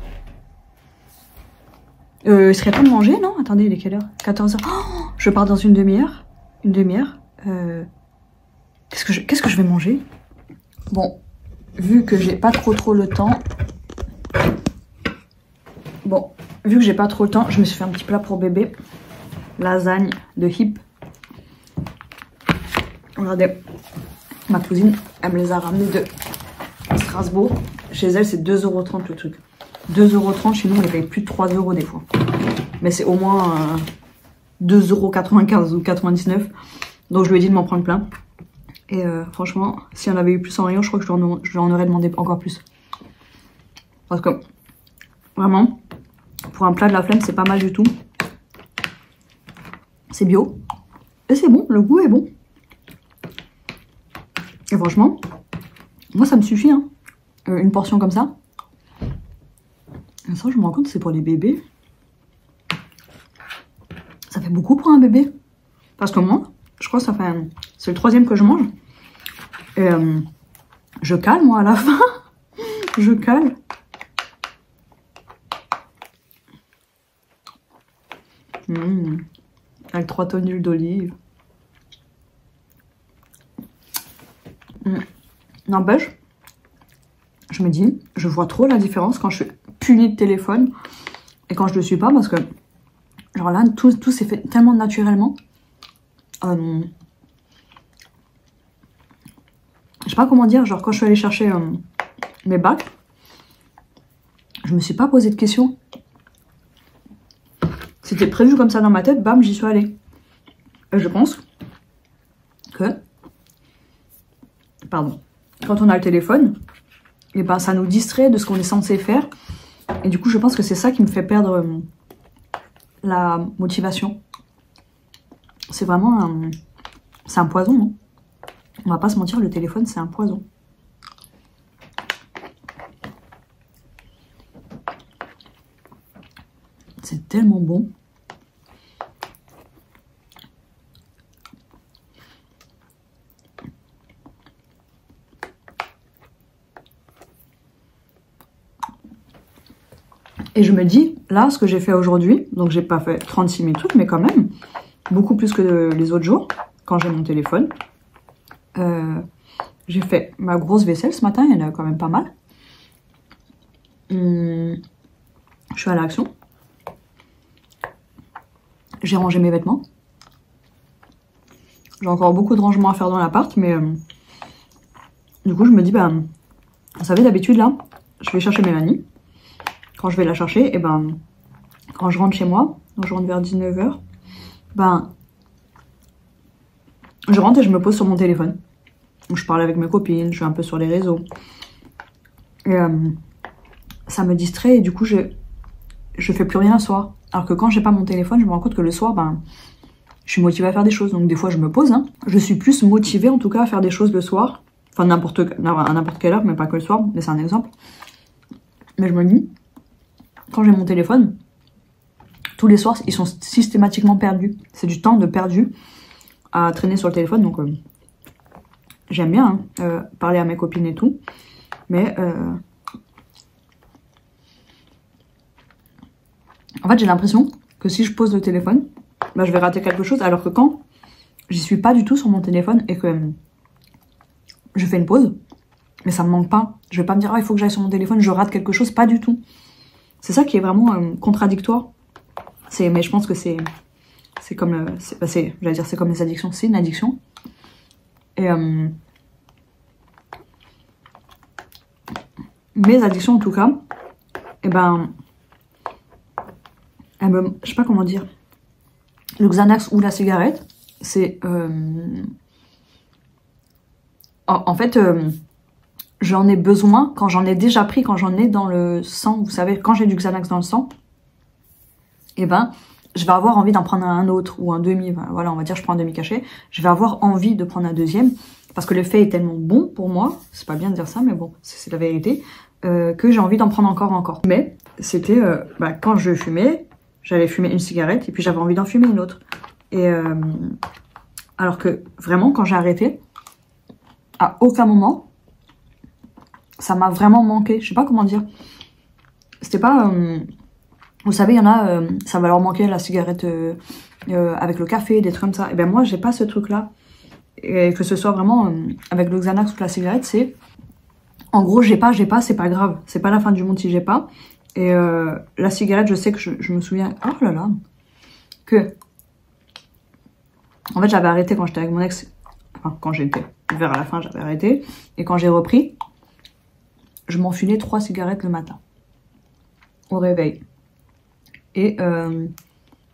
Il serait temps de manger, non? Attendez, il est quelle heure? 14h. Oh, je pars dans une demi-heure. Une demi-heure. Qu'est-ce que je vais manger? Bon, vu que j'ai pas trop le temps. Bon, vu que j'ai pas trop le temps, je me suis fait un petit plat pour bébé. Lasagne de hip. Regardez, ma cousine, elle me les a ramenés de Strasbourg. Chez elle, c'est 2,30 € le truc. 2,30 €, chez nous, on les paye plus de 3 € des fois. Mais c'est au moins 2,95 € ou 99 €. Donc je lui ai dit de m'en prendre plein. Et franchement, si on avait eu plus en rayon, je crois que je lui en aurais demandé encore plus. Parce que, vraiment, pour un plat de la flemme, c'est pas mal du tout. C'est bio. Et c'est bon, le goût est bon. Et franchement, moi ça me suffit, hein. Une portion comme ça. Et ça, je me rends compte, c'est pour les bébés. Ça fait beaucoup pour un bébé. Parce que moi, je crois que ça fait... C'est le 3e que je mange. Et je cale, moi, à la fin. Je cale. Avec 3 tonnes d'huile d'olive. N'empêche, je me dis, je vois trop la différence quand je suis punie de téléphone et quand je le suis pas, parce que genre là, tout s'est fait tellement naturellement. Je sais pas comment dire, genre quand je suis allée chercher mes bacs, je me suis pas posé de questions. C'était prévu comme ça dans ma tête, bam, j'y suis allée. Et je pense que, pardon, quand on a le téléphone, et ben ça nous distrait de ce qu'on est censé faire. Et du coup, je pense que c'est ça qui me fait perdre la motivation. C'est vraiment c'est un poison. Hein. On va pas se mentir, le téléphone, c'est un poison. C'est tellement bon. Et je me dis, là, ce que j'ai fait aujourd'hui, donc j'ai pas fait 36 000 trucs, mais quand même, beaucoup plus que les autres jours, quand j'ai mon téléphone. J'ai fait ma grosse vaisselle ce matin, il y en a quand même pas mal. Je suis à l'action. J'ai rangé mes vêtements. J'ai encore beaucoup de rangements à faire dans l'appart, mais du coup, je me dis, bah, vous savez, d'habitude, là, je vais chercher Mélanie. Quand je vais la chercher, et ben, quand je rentre chez moi, donc je rentre vers 19 h, ben, je rentre et je me pose sur mon téléphone. Je parle avec mes copines, je suis un peu sur les réseaux. Et ça me distrait et du coup, je fais plus rien le soir. Alors que quand j'ai pas mon téléphone, je me rends compte que le soir, ben, je suis motivée à faire des choses. Donc des fois, je me pose. Hein. Je suis plus motivée en tout cas à faire des choses le soir. Enfin, à n'importe quelle heure, mais pas que le soir. Mais c'est un exemple. Mais je me dis, quand j'ai mon téléphone, tous les soirs, ils sont systématiquement perdus. C'est du temps de perdu à traîner sur le téléphone. Donc j'aime bien parler à mes copines et tout. Mais en fait, j'ai l'impression que si je pose le téléphone, bah, je vais rater quelque chose. Alors que quand j'y suis pas du tout sur mon téléphone et que je fais une pause, mais ça me manque pas. Je vais pas me dire, ah, il faut que j'aille sur mon téléphone, je rate quelque chose. Pas du tout. C'est ça qui est vraiment contradictoire. Mais je pense que c'est comme, j'allais dire, c'est comme les addictions. C'est une addiction. Et mes addictions, en tout cas, et ben, je sais pas comment dire. Le Xanax ou la cigarette, c'est... en fait, j'en ai besoin quand j'en ai déjà pris, quand j'en ai dans le sang. Vous savez, quand j'ai du Xanax dans le sang, et ben, je vais avoir envie d'en prendre un autre ou un demi. Voilà, on va dire je prends un demi-cachet. Je vais avoir envie de prendre un deuxième parce que l'effet est tellement bon pour moi. C'est pas bien de dire ça, mais bon, c'est la vérité. Que j'ai envie d'en prendre encore. Mais c'était quand je fumais, j'allais fumer une cigarette et puis j'avais envie d'en fumer une autre. Et alors que vraiment, quand j'ai arrêté, à aucun moment, ça m'a vraiment manqué. Je sais pas comment dire. C'était pas... vous savez, il y en a, ça va leur manquer la cigarette avec le café, des trucs comme ça. Et ben moi, j'ai pas ce truc-là. Et que ce soit vraiment avec le Xanax ou la cigarette, c'est... En gros, j'ai pas, c'est pas grave. C'est pas la fin du monde si j'ai pas. Et la cigarette, je sais que je me souviens... Oh là là. Que... En fait, j'avais arrêté quand j'étais avec mon ex. Enfin, quand j'étais vers la fin, j'avais arrêté. Et quand j'ai repris, je m'enfilais 3 cigarettes le matin. Au réveil. Et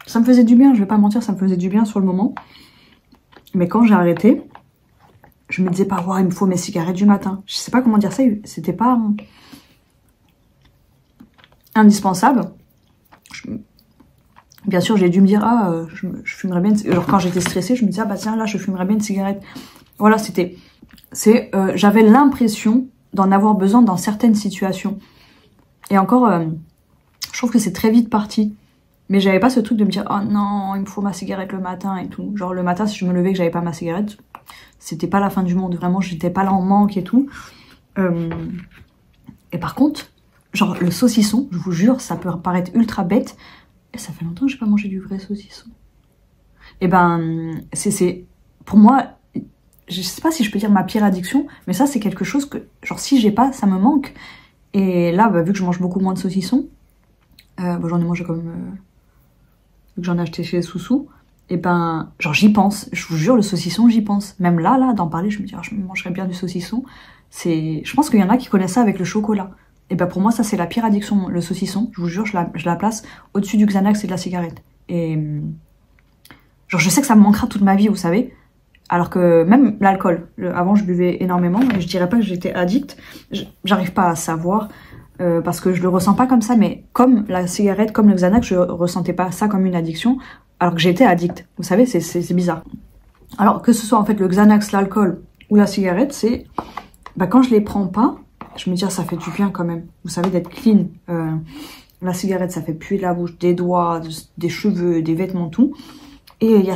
ça me faisait du bien, je vais pas mentir, ça me faisait du bien sur le moment. Mais quand j'ai arrêté, je me disais pas, ouais, il me faut mes cigarettes du matin. Je sais pas comment dire ça, c'était pas indispensable. Bien sûr, j'ai dû me dire, ah, je fumerais bien. Alors quand j'étais stressée, je me disais, ah bah tiens, là, je fumerais bien une cigarette. Voilà, j'avais l'impression d'en avoir besoin dans certaines situations. Et encore, je trouve que c'est très vite parti. Mais j'avais pas ce truc de me dire, oh non, il me faut ma cigarette le matin et tout. Genre le matin, si je me levais et que j'avais pas ma cigarette, c'était pas la fin du monde. Vraiment, j'étais pas là en manque et tout. Et par contre, genre le saucisson, je vous jure, ça peut paraître ultra bête. Et ça fait longtemps que j'ai pas mangé du vrai saucisson. Et ben, c'est pour moi, je sais pas si je peux dire ma pire addiction, mais ça c'est quelque chose que, genre si j'ai pas, ça me manque. Et là, vu que je mange beaucoup moins de saucissons, j'en ai mangé comme... vu que j'en ai acheté chez Soussou, et ben, genre j'y pense. Je vous jure, le saucisson, j'y pense. Même là, d'en parler, je me dis, je mangerais bien du saucisson. Je pense qu'il y en a qui connaissent ça avec le chocolat. Et ben pour moi, ça c'est la pire addiction, le saucisson. Je vous jure, je la place au-dessus du Xanax et de la cigarette. Et genre je sais que ça me manquera toute ma vie, vous savez. Alors que même l'alcool, avant je buvais énormément et je dirais pas que j'étais addict. J'arrive pas à savoir parce que je le ressens pas comme ça. Mais comme la cigarette, comme le Xanax, je ressentais pas ça comme une addiction. Alors que j'étais addict. Vous savez, c'est bizarre. Alors que ce soit en fait le Xanax, l'alcool ou la cigarette, c'est quand je les prends pas, je me dis, ça fait du bien quand même. Vous savez, d'être clean. La cigarette, ça fait puer la bouche, des doigts, des cheveux, des vêtements, tout. Et il y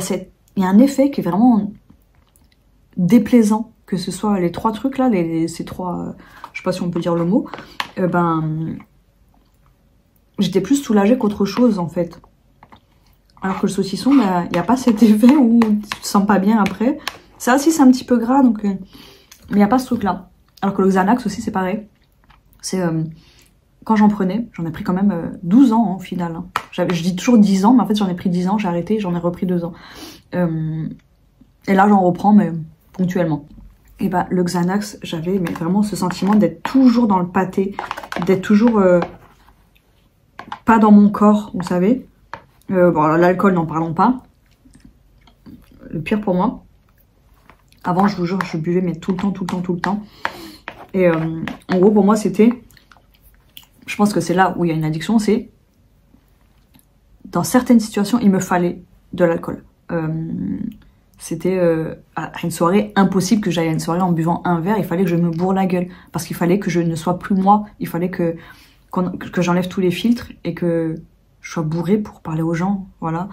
a un effet qui est vraiment déplaisant. Que ce soit les 3 trucs là, ces 3... je sais pas si on peut dire le mot. J'étais plus soulagée qu'autre chose, en fait. Alors que le saucisson, il n'y a pas cet effet où tu te sens pas bien après. Ça aussi, c'est un petit peu gras, donc... mais il n'y a pas ce truc-là. Alors que le Xanax aussi, c'est pareil. C'est quand j'en prenais, j'en ai pris quand même 12 ans, hein, au final. Hein. Je dis toujours 10 ans, mais en fait, j'en ai pris 10 ans, j'ai arrêté, j'en ai repris 2 ans. Et là, j'en reprends, mais ponctuellement. Et le Xanax, j'avais vraiment ce sentiment d'être toujours dans le pâté, d'être toujours pas dans mon corps, vous savez. Bon, l'alcool, n'en parlons pas. Le pire pour moi. Avant, je vous jure, je buvais mais tout le temps. Et en gros, pour moi, c'était... Je pense que c'est là où il y a une addiction, c'est... Dans certaines situations, il me fallait de l'alcool. C'était à une soirée, impossible que j'aille à une soirée en buvant un verre, il fallait que je me bourre la gueule. Parce qu'il fallait que je ne sois plus moi, il fallait que j'enlève tous les filtres et que je sois bourrée pour parler aux gens, voilà.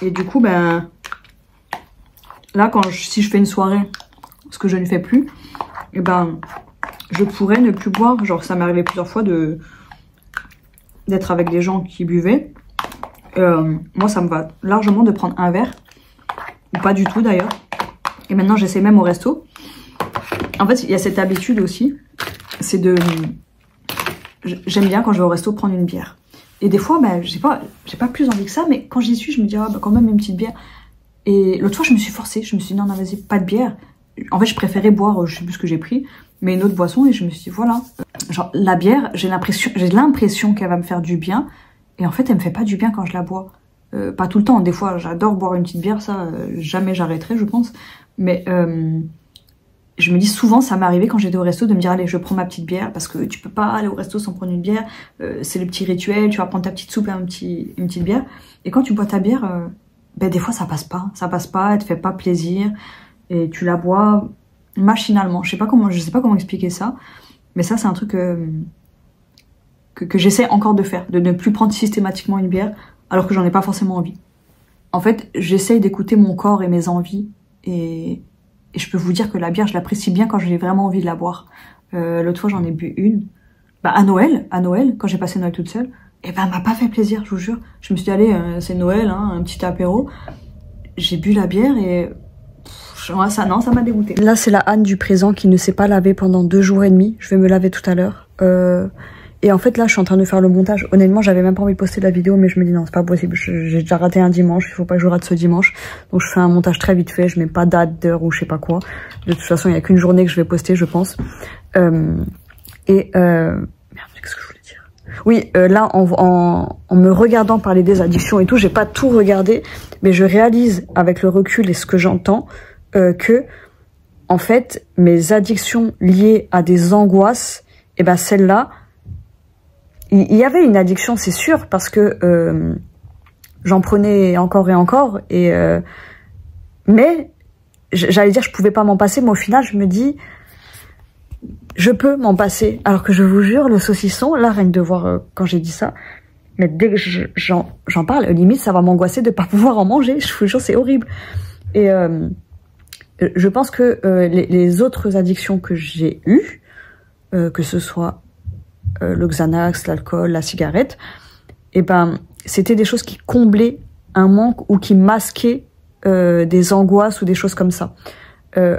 Et du coup, ben... Là, si je fais une soirée, ce que je ne fais plus, et ben, je pourrais ne plus boire. Genre, ça m'est arrivé plusieurs fois d'être avec des gens qui buvaient. Moi, ça me va largement de prendre un verre. Ou pas du tout, d'ailleurs. Et maintenant, j'essaie même au resto. En fait, il y a cette habitude aussi. C'est de... J'aime bien, quand je vais au resto, prendre une bière. Et des fois, ben, j'ai pas plus envie que ça. Mais quand j'y suis, je me dis, ah, ben, quand même, une petite bière. Et l'autre fois, je me suis forcée. Je me suis dit, non, vas-y, pas de bière. En fait, je préférais boire, je sais plus ce que j'ai pris, mais une autre boisson. Et je me suis dit, voilà. Genre, la bière, j'ai l'impression qu'elle va me faire du bien. Et en fait, elle me fait pas du bien quand je la bois. Pas tout le temps. Des fois, j'adore boire une petite bière. Ça, jamais j'arrêterai, je pense. Mais je me dis souvent, ça m'est arrivé quand j'étais au resto de me dire, allez, je prends ma petite bière. Parce que tu peux pas aller au resto sans prendre une bière. C'est le petit rituel. Tu vas prendre ta petite soupe et une petite bière. Et quand tu bois ta bière... ben des fois ça passe pas, elle te fait pas plaisir et tu la bois machinalement. Je sais pas comment expliquer ça, mais ça c'est un truc que j'essaie encore de faire, de ne plus prendre systématiquement une bière alors que j'en ai pas forcément envie. En fait, j'essaye d'écouter mon corps et mes envies et je peux vous dire que la bière, je l'apprécie bien quand j'ai vraiment envie de la boire. L'autre fois j'en ai bu une, bah à Noël, quand j'ai passé Noël toute seule. Et ben, elle m'a pas fait plaisir, je vous jure. Je me suis dit, allez, c'est Noël, hein, un petit apéro. J'ai bu la bière et... Ouais, ça m'a dégoûté. Là, c'est la Anne du présent qui ne s'est pas lavée pendant 2 jours et demi. Je vais me laver tout à l'heure. Et en fait, là, je suis en train de faire le montage. Honnêtement, j'avais même pas envie de poster la vidéo, mais je me dis, non, c'est pas possible. J'ai déjà raté un dimanche, il faut pas que je rate ce dimanche. Donc, je fais un montage très vite fait. Je mets pas date, d'heure ou je sais pas quoi. De toute façon, il y a qu'une journée que je vais poster, je pense. Merde, qu'est-ce que je voulais dire? Oui, là, en me regardant parler des addictions et tout, j'ai pas tout regardé, mais je réalise avec le recul et ce que j'entends que, en fait, mes addictions liées à des angoisses, et ben celle-là, il y avait une addiction, c'est sûr, parce que j'en prenais encore et encore, mais j'allais dire je pouvais pas m'en passer, mais au final, je me dis... Je peux m'en passer, alors que je vous jure, le saucisson, là, rien que de voir quand j'ai dit ça, mais dès que j'en parle, limite, ça va m'angoisser de pas pouvoir en manger, je vous jure, c'est horrible. Et je pense que les autres addictions que j'ai eues, que ce soit le Xanax, l'alcool, la cigarette, et ben, c'était des choses qui comblaient un manque ou qui masquaient des angoisses ou des choses comme ça.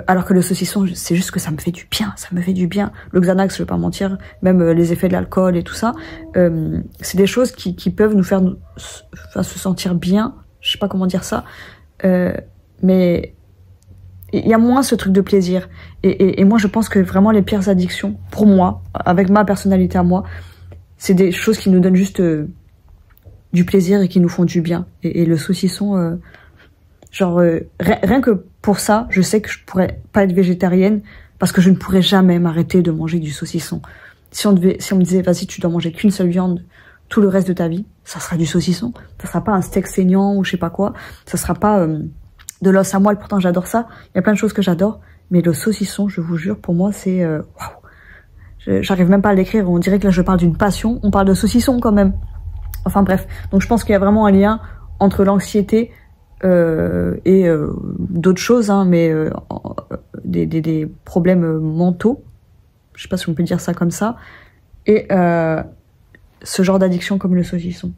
Alors que le saucisson, c'est juste que ça me fait du bien, ça me fait du bien. Le Xanax, je vais pas mentir, même les effets de l'alcool et tout ça, c'est des choses qui peuvent nous faire se sentir bien, je sais pas comment dire ça, mais il y a moins ce truc de plaisir. Et moi, je pense que vraiment les pires addictions, pour moi, avec ma personnalité à moi, c'est des choses qui nous donnent juste du plaisir et qui nous font du bien. Et le saucisson... Genre, rien que pour ça, je sais que je pourrais pas être végétarienne parce que je ne pourrais jamais m'arrêter de manger du saucisson. Si on me disait, vas-y, tu dois manger qu'une seule viande tout le reste de ta vie, ça sera du saucisson. Ça sera pas un steak saignant ou je sais pas quoi. Ça sera pas de l'os à moelle, pourtant j'adore ça. Il y a plein de choses que j'adore. Mais le saucisson, je vous jure, pour moi, c'est... waouh. J'arrive même pas à l'écrire. On dirait que là, je parle d'une passion. On parle de saucisson quand même. Enfin bref. Donc je pense qu'il y a vraiment un lien entre l'anxiété... et d'autres choses, hein, mais des problèmes mentaux, je sais pas si on peut dire ça comme ça, et ce genre d'addiction comme le saucisson.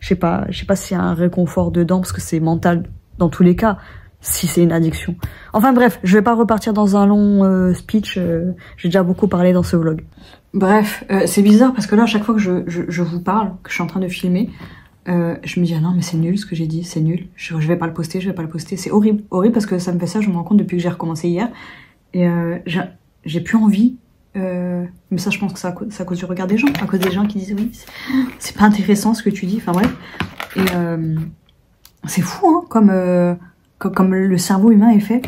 Je sais pas s'il y a un réconfort dedans, parce que c'est mental dans tous les cas, si c'est une addiction. Enfin bref, je vais pas repartir dans un long speech, j'ai déjà beaucoup parlé dans ce vlog. Bref, c'est bizarre, parce que là, à chaque fois que je vous parle, que je suis en train de filmer, je me dis, ah non, mais c'est nul ce que j'ai dit, c'est nul. Je vais pas le poster, C'est horrible, parce que ça me fait ça, je me rends compte depuis que j'ai recommencé hier. Et j'ai plus envie. Mais ça, je pense que c'est à cause du regard des gens. À cause des gens qui disent, oui, c'est pas intéressant ce que tu dis. Enfin bref. Et C'est fou, hein, comme le cerveau humain est fait.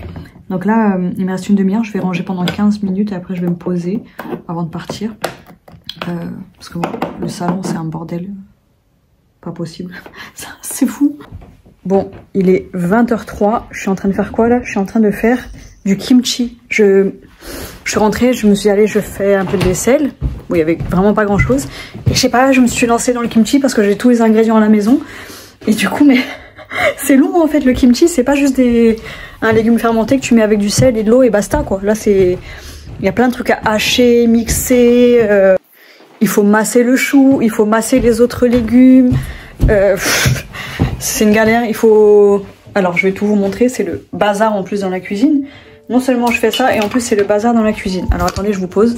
Donc là, il me reste une demi-heure, je vais ranger pendant 15 minutes et après je vais me poser avant de partir. Parce que bon, le salon, c'est un bordel. Pas possible. C'est fou. Bon, il est 20h03. Je suis en train de faire quoi là? Je suis en train de faire du kimchi. Je suis rentrée, je me suis dit, allez, je fais un peu de vaisselle. Bon, il y avait vraiment pas grand chose. Et je sais pas, je me suis lancée dans le kimchi parce que j'ai tous les ingrédients à la maison. Et du coup, mais c'est long en fait, le kimchi. C'est pas juste un légume fermenté que tu mets avec du sel et de l'eau et basta quoi. Là, il y a plein de trucs à hacher, mixer. Il faut masser le chou, il faut masser les autres légumes. C'est une galère, il faut... Alors je vais tout vous montrer, c'est le bazar en plus dans la cuisine. Non seulement je fais ça, et en plus c'est le bazar dans la cuisine. Alors attendez, je vous pose.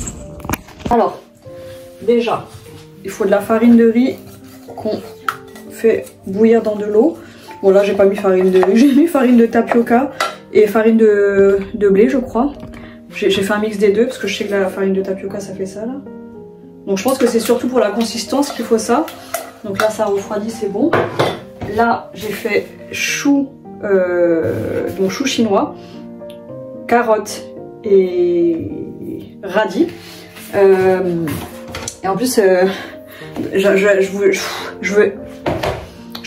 Alors, déjà, il faut de la farine de riz qu'on fait bouillir dans de l'eau. Bon là j'ai pas mis farine de riz, j'ai mis farine de tapioca et farine de blé je crois. J'ai fait un mix des deux parce que je sais que la farine de tapioca ça fait ça là. Donc je pense que c'est surtout pour la consistance qu'il faut ça. Donc là ça refroidit, c'est bon. Là j'ai fait chou, donc chou chinois, carottes et radis. Et en plus je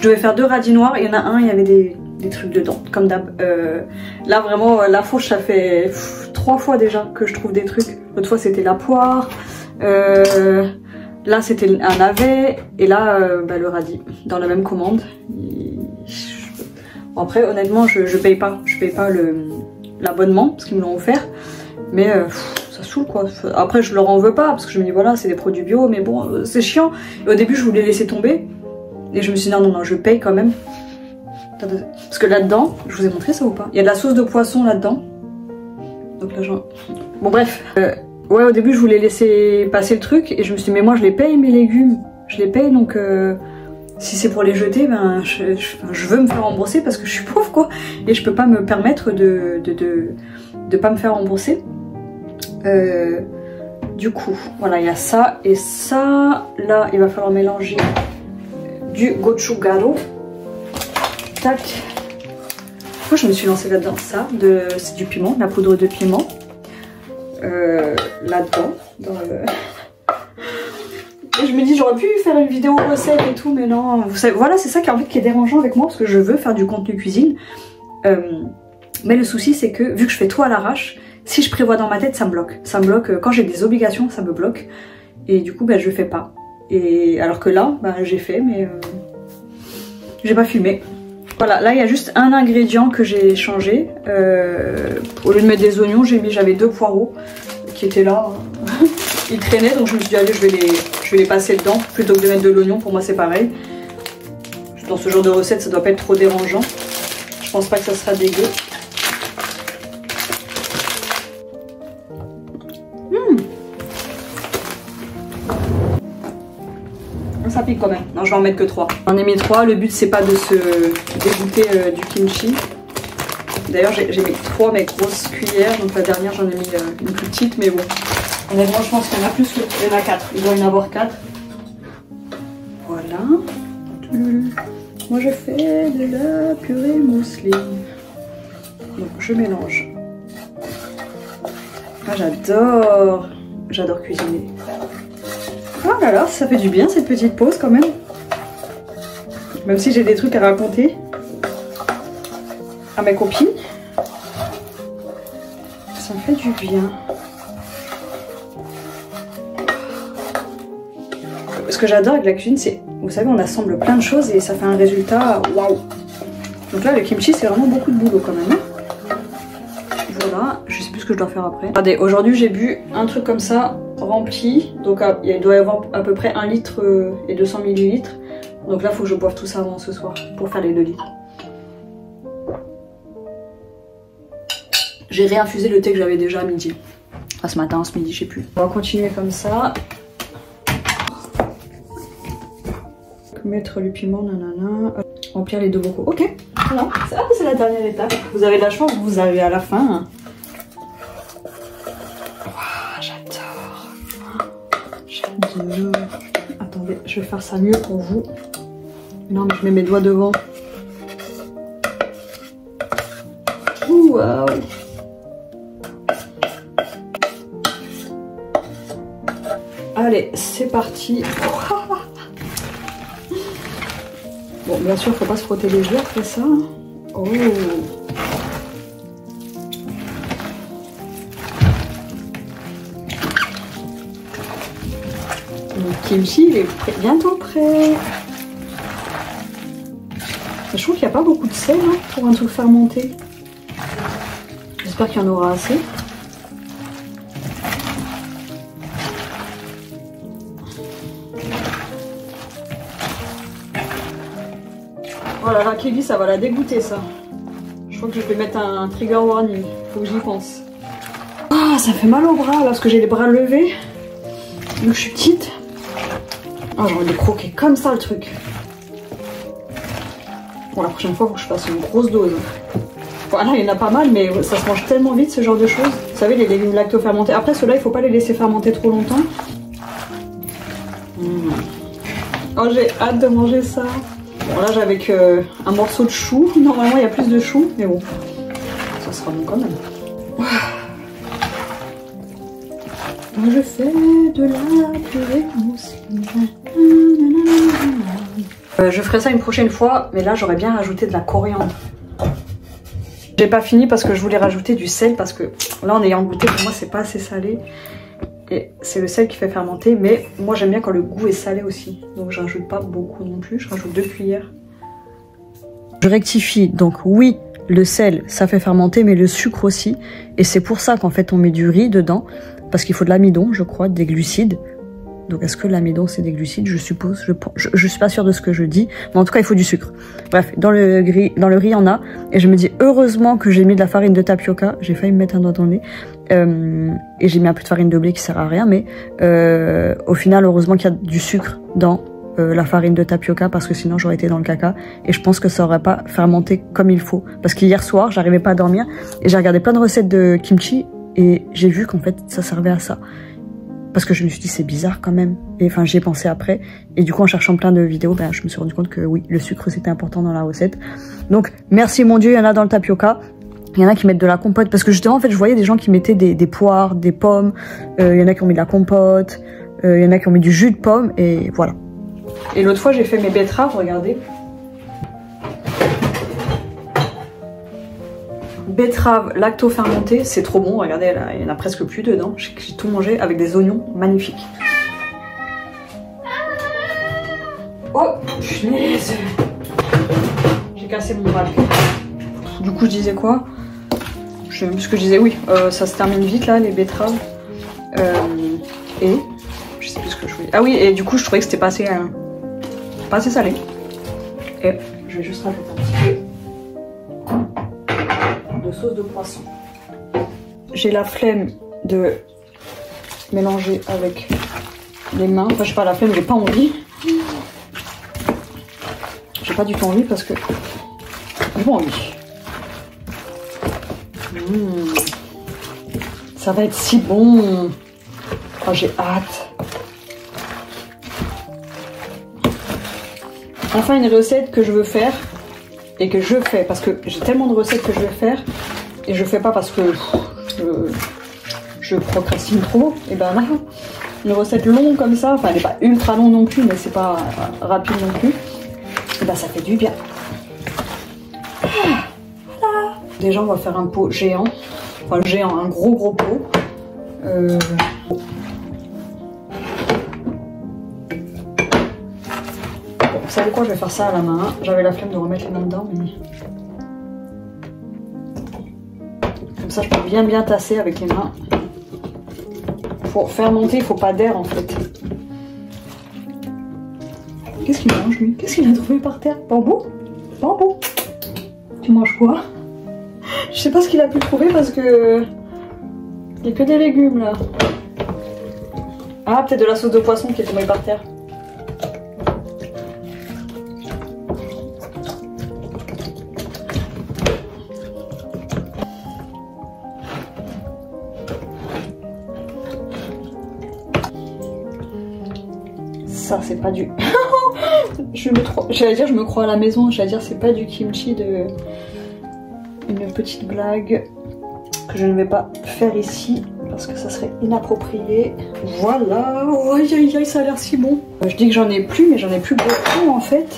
devais faire 2 radis noirs. Il y en a un, il y avait des trucs dedans comme d'hab. Là vraiment la fourche ça fait 3 fois déjà que je trouve des trucs. L'autre fois c'était la poire. Là c'était un navet et là le radis dans la même commande. Après honnêtement je paye pas l'abonnement parce qu'ils me l'ont offert, mais ça saoule quoi. Après je leur en veux pas parce que je me dis voilà c'est des produits bio, mais bon c'est chiant. Et au début je voulais laisser tomber et je me suis dit non je paye quand même parce que là dedans, je vous ai montré ça ou pas, il y a de la sauce de poisson là dedans. Donc là bon bref. Ouais, au début je voulais laisser passer le truc et je me suis dit mais moi je les paye mes légumes, je les paye donc si c'est pour les jeter, ben je veux me faire rembourser parce que je suis pauvre quoi et je peux pas me permettre de pas me faire rembourser. Du coup voilà il y a ça et ça. Là il va falloir mélanger du gochujang. Tac. Pourquoi je me suis lancée là-dedans? Ça, c'est du piment, la poudre de piment. Là-dedans et je me dis j'aurais pu faire une vidéo recette et tout mais non vous savez, voilà c'est ça qui est dérangeant avec moi parce que je veux faire du contenu cuisine mais le souci c'est que vu que je fais tout à l'arrache, si je prévois dans ma tête ça me bloque quand j'ai des obligations ça me bloque et du coup je fais pas et alors que là j'ai fait mais j'ai pas filmé. Voilà, là il y a juste un ingrédient que j'ai changé. Au lieu de mettre des oignons, j'avais 2 poireaux qui étaient là. Ils traînaient, donc je me suis dit allez, je vais les passer dedans plutôt que de mettre de l'oignon. Pour moi c'est pareil. Dans ce genre de recette, ça doit pas être trop dérangeant. Je pense pas que ça sera dégueu. Ça pique quand même. Non, je vais en mettre que 3. J'en ai mis 3. Le but, c'est pas de se dégoûter du kimchi. D'ailleurs, j'ai mis 3 mes grosses cuillères. Donc la dernière, j'en ai mis une plus petite. Mais bon, honnêtement, je pense qu'il y en a plus. Il y en a 4. Il doit y en avoir 4. Voilà. Moi, je fais de la purée mousseline. Donc, je mélange. Ah, j'adore cuisiner. Oh là là, ça fait du bien cette petite pause quand même. Même si j'ai des trucs à raconter à mes copines. Ça me fait du bien. Ce que j'adore avec la cuisine, c'est, vous savez, on assemble plein de choses et ça fait un résultat waouh. Donc là, le kimchi, c'est vraiment beaucoup de boulot quand même. Voilà, je sais plus ce que je dois faire après. Regardez, aujourd'hui j'ai bu un truc comme ça, rempli. Donc il doit y avoir à peu près 1 litre et 200 ml. Donc là, il faut que je boive tout ça avant ce soir pour faire les 2 litres. J'ai réinfusé le thé que j'avais déjà à midi. Enfin, ce matin, ce midi, je sais plus. On va continuer comme ça. Mettre le piment, nanana. Remplir les 2 bocaux. Ok, voilà. C'est la dernière étape. Vous avez de la chance, vous arrivez à la fin. Wow, j'adore. Attendez, je vais faire ça mieux pour vous. Non, mais je mets mes doigts devant. Waouh. Allez, c'est parti. Bon, bien sûr, faut pas se frotter les yeux après ça. Oh. Le kimchi, il est bientôt prêt. Je trouve qu'il n'y a pas beaucoup de sel hein, pour un truc fermenté. J'espère qu'il y en aura assez. Oh là là, Kelly, ça va la dégoûter ça. Je crois que je vais mettre un trigger warning. Faut que j'y pense. Ah, ça fait mal au bras là parce que j'ai les bras levés. Donc je suis petite. Ah, j'ai envie de croquer comme ça le truc. Bon, la prochaine fois, il faut que je fasse une grosse dose. Voilà, il y en a pas mal, mais ça se mange tellement vite ce genre de choses. Vous savez, les légumes lacto-fermentés. Après, ceux-là, il faut pas les laisser fermenter trop longtemps. Oh, j'ai hâte de manger ça. Bon, là, j'ai avec un morceau de chou. Normalement, il y a plus de chou, mais bon, ça sera bon quand même. Je fais de la purée mousseline. Je ferai ça une prochaine fois, mais là, j'aurais bien rajouté de la coriandre. J'ai pas fini parce que je voulais rajouter du sel, parce que là, en ayant goûté, pour moi, c'est pas assez salé. Et c'est le sel qui fait fermenter, mais moi, j'aime bien quand le goût est salé aussi. Donc, je rajoute pas beaucoup non plus, je rajoute 2 cuillères. Je rectifie, donc oui, le sel, ça fait fermenter, mais le sucre aussi. Et c'est pour ça qu'en fait, on met du riz dedans, parce qu'il faut de l'amidon, je crois, des glucides. Donc est-ce que l'amidon c'est des glucides? Je suppose, je suis pas sûre de ce que je dis, mais en tout cas il faut du sucre. Bref, dans le riz il y en a, et je me dis heureusement que j'ai mis de la farine de tapioca, j'ai failli me mettre un doigt dans le nez, et j'ai mis un peu de farine de blé qui sert à rien, mais au final heureusement qu'il y a du sucre dans la farine de tapioca, parce que sinon j'aurais été dans le caca, et je pense que ça aurait pas fermenté comme il faut. Parce qu'hier soir j'arrivais pas à dormir, et j'ai regardé plein de recettes de kimchi, et j'ai vu qu'en fait ça servait à ça. Parce que je me suis dit c'est bizarre quand même, et enfin j'y ai pensé après, et du coup en cherchant plein de vidéos, ben, je me suis rendu compte que oui, le sucre c'était important dans la recette. Donc merci mon dieu, il y en a dans le tapioca, il y en a qui mettent de la compote, parce que justement en fait je voyais des gens qui mettaient des poires, des pommes, il y en a qui ont mis de la compote, il y en a qui ont mis du jus de pomme, et voilà. Et l'autre fois j'ai fait mes betteraves, regardez. Betterave lacto-fermentée, c'est trop bon, regardez, là, il y en a presque plus dedans. J'ai tout mangé avec des oignons magnifiques. Oh, punaise! J'ai cassé mon bac. Du coup, je disais quoi? Je sais même plus ce que je disais, oui, ça se termine vite là, les betteraves. Et je sais plus ce que je voulais. Ah oui, et du coup, je trouvais que c'était pas assez salé. Et je vais juste rajouter un petit peu de sauce de poisson. J'ai la flemme de mélanger avec les mains. Enfin, je sais pas, la flemme, j'ai pas envie. J'ai pas du tout envie parce que j'ai pas envie. Ça va être si bon. Oh, j'ai hâte. Enfin, une recette que je veux faire. Et que je fais, parce que j'ai tellement de recettes que je vais faire, et je fais pas parce que je procrastine trop, et ben là, une recette longue comme ça, enfin elle n'est pas ultra longue non plus, mais c'est pas rapide non plus, et ben ça fait du bien. Voilà. Déjà on va faire un pot géant, enfin géant, un gros pot. Vous savez quoi, je vais faire ça à la main. J'avais la flemme de remettre les mains dedans, mais comme ça je peux bien tasser avec les mains. Pour fermenter, il faut pas d'air en fait. Qu'est-ce qu'il mange lui? Qu'est-ce qu'il a trouvé par terre? Bambou? Bambou? Tu manges quoi? Je sais pas ce qu'il a pu trouver parce que il n'y a que des légumes là. Ah, peut-être de la sauce de poisson qui est tombée par terre. Ça c'est pas du... J'allais dire je me crois à la maison, j'allais dire c'est pas du kimchi de... Une petite blague que je ne vais pas faire ici parce que ça serait inapproprié. Voilà, oh, aïe aïe aïe, ça a l'air si bon. Je dis que j'en ai plus, mais j'en ai plus beaucoup en fait.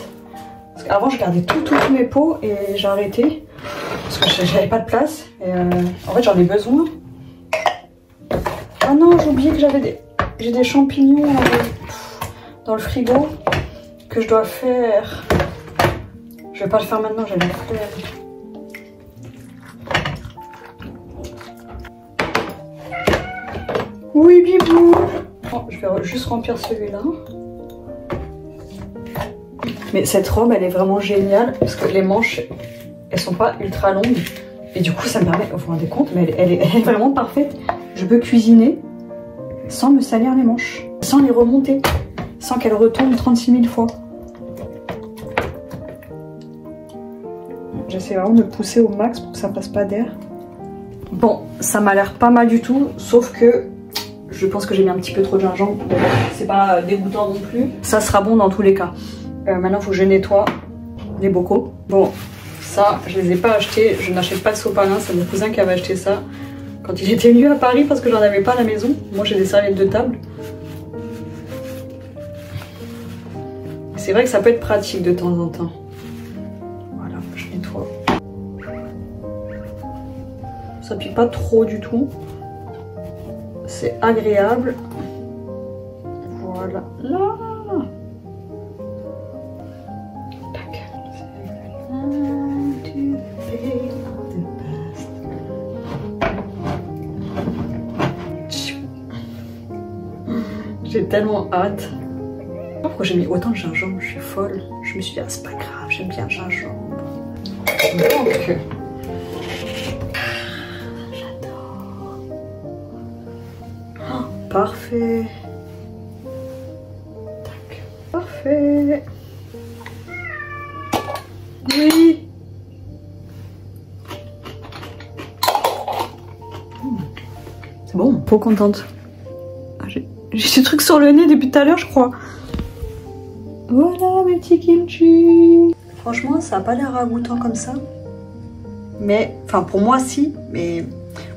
Parce qu'avant je gardais tous mes pots et j'ai arrêté parce que j'avais pas de place. Et en fait j'en ai besoin. Ah non, j'ai oublié que j'ai des champignons dans le frigo que je dois faire. Je vais pas le faire maintenant, j'ai la flemme. Oui, bibou. Oh, je vais juste remplir celui-là. Mais cette robe, elle est vraiment géniale parce que les manches, elles sont pas ultra longues. Et du coup, ça me permet, vous vous rendez compte, mais elle est vraiment parfaite. Je peux cuisiner sans me salir les manches, sans les remonter, sans qu'elles retombent 36 000 fois. J'essaie vraiment de pousser au max pour que ça passe pas d'air. Bon, ça m'a l'air pas mal du tout, sauf que je pense que j'ai mis un petit peu trop de gingembre. C'est pas dégoûtant non plus. Ça sera bon dans tous les cas. Maintenant, il faut que je nettoie les bocaux. Bon, ça, je les ai pas achetés. Je n'achète pas de sopalin. C'est mon cousin qui avait acheté ça quand il était venu à Paris parce que j'en avais pas à la maison. Moi, j'ai des serviettes de table. C'est vrai que ça peut être pratique de temps en temps. Voilà, je nettoie. Ça pique pas trop du tout. C'est agréable. Voilà. Là. Tac. J'ai tellement hâte. Pourquoi j'ai mis autant de gingembre? Je suis folle. Je me suis dit, ah, c'est pas grave, j'aime bien le gingembre. Donc. Parfait. Tac. Parfait. Oui. C'est bon. Trop contente. Ah, j'ai des trucs sur le nez depuis tout à l'heure, je crois. Voilà mes petits kimchi. Franchement, ça a pas l'air ragoûtant comme ça. Mais, enfin pour moi si, mais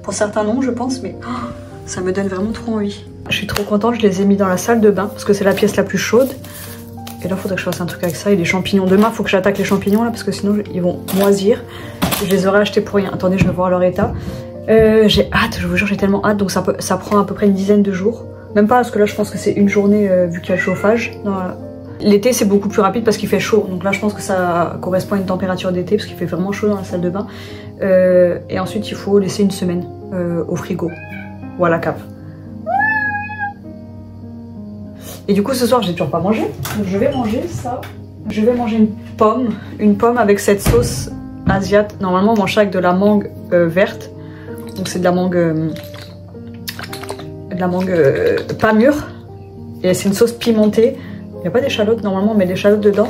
pour certains non, je pense. Mais oh, ça me donne vraiment trop envie. Je suis trop contente, je les ai mis dans la salle de bain parce que c'est la pièce la plus chaude. Et là, il faudrait que je fasse un truc avec ça et les champignons. Demain, il faut que j'attaque les champignons là parce que sinon, ils vont moisir. Je les aurais achetés pour rien. Attendez, je vais voir leur état. J'ai hâte, je vous jure, j'ai tellement hâte. Donc ça prend à peu près une dizaine de jours. Même pas parce que là, je pense que c'est une journée vu qu'il y a le chauffage. L'été, c'est beaucoup plus rapide parce qu'il fait chaud. Donc là, je pense que ça correspond à une température d'été parce qu'il fait vraiment chaud dans la salle de bain. Et ensuite, il faut laisser une semaine au frigo ou à la cave. Et du coup, ce soir, j'ai toujours pas mangé. Donc je vais manger ça. Je vais manger une pomme avec cette sauce asiate. Normalement, on mange ça avec de la mangue verte. Donc c'est de la mangue pas mûre. Et c'est une sauce pimentée. Il n'y a pas d'échalotes normalement, mais d'échalotes dedans.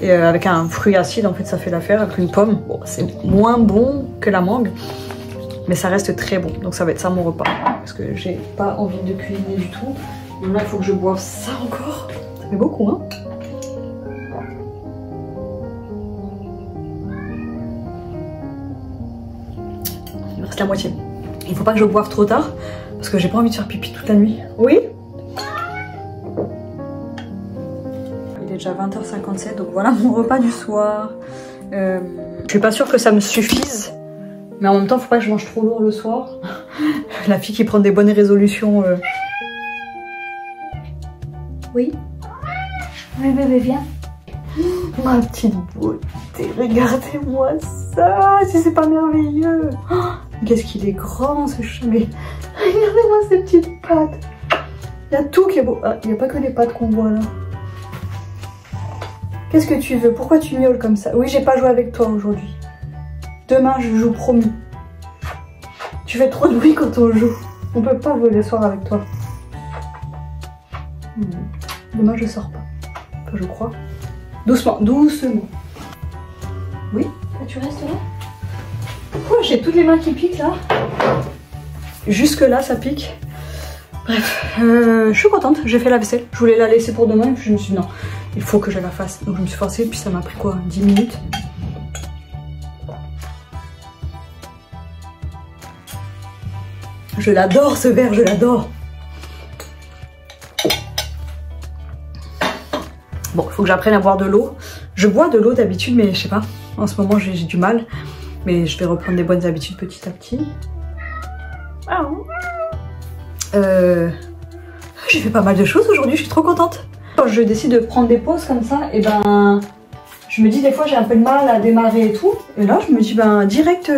Et avec un fruit acide, en fait, ça fait l'affaire. Avec une pomme, bon, c'est moins bon que la mangue. Mais ça reste très bon. Donc ça va être ça mon repas. Parce que j'ai pas envie de cuisiner du tout. Donc là, il faut que je boive ça encore. Ça fait beaucoup, hein. Il me reste la moitié. Il faut pas que je boive trop tard. Parce que j'ai pas envie de faire pipi toute la nuit. Oui? Il est déjà 20h57. Donc voilà mon repas du soir. Je suis pas sûre que ça me suffise. Mais en même temps, faut pas que je mange trop lourd le soir. La fille qui prend des bonnes résolutions... Oui. Oui, bébé, viens. Ma petite beauté, regardez-moi ça. Si c'est pas merveilleux. Oh, qu'est-ce qu'il est grand ce chat. Mais regardez-moi ces petites pattes. Il y a tout qui est beau. Ah, il n'y a pas que les pattes qu'on voit là. Qu'est-ce que tu veux? Pourquoi tu miaules comme ça? Oui, j'ai pas joué avec toi aujourd'hui. Demain, je joue, promis. Tu fais trop de bruit quand on joue. On peut pas jouer le soir avec toi. Demain je sors pas. Enfin, je crois. Doucement, doucement. Oui? Tu restes là? Pourquoi j'ai toutes les mains qui piquent là? Jusque là ça pique. Bref, je suis contente, j'ai fait la vaisselle. Je voulais la laisser pour demain et puis je me suis dit non, il faut que je la fasse. Donc je me suis forcée et puis ça m'a pris quoi? 10 minutes. Je l'adore ce verre, je l'adore. Bon, il faut que j'apprenne à boire de l'eau. Je bois de l'eau d'habitude, mais je sais pas. En ce moment, j'ai du mal. Mais je vais reprendre des bonnes habitudes petit à petit. J'ai fait pas mal de choses aujourd'hui, je suis trop contente. Quand je décide de prendre des pauses comme ça, et ben... Je me dis des fois j'ai un peu de mal à démarrer et tout. Et là, je me dis, ben direct,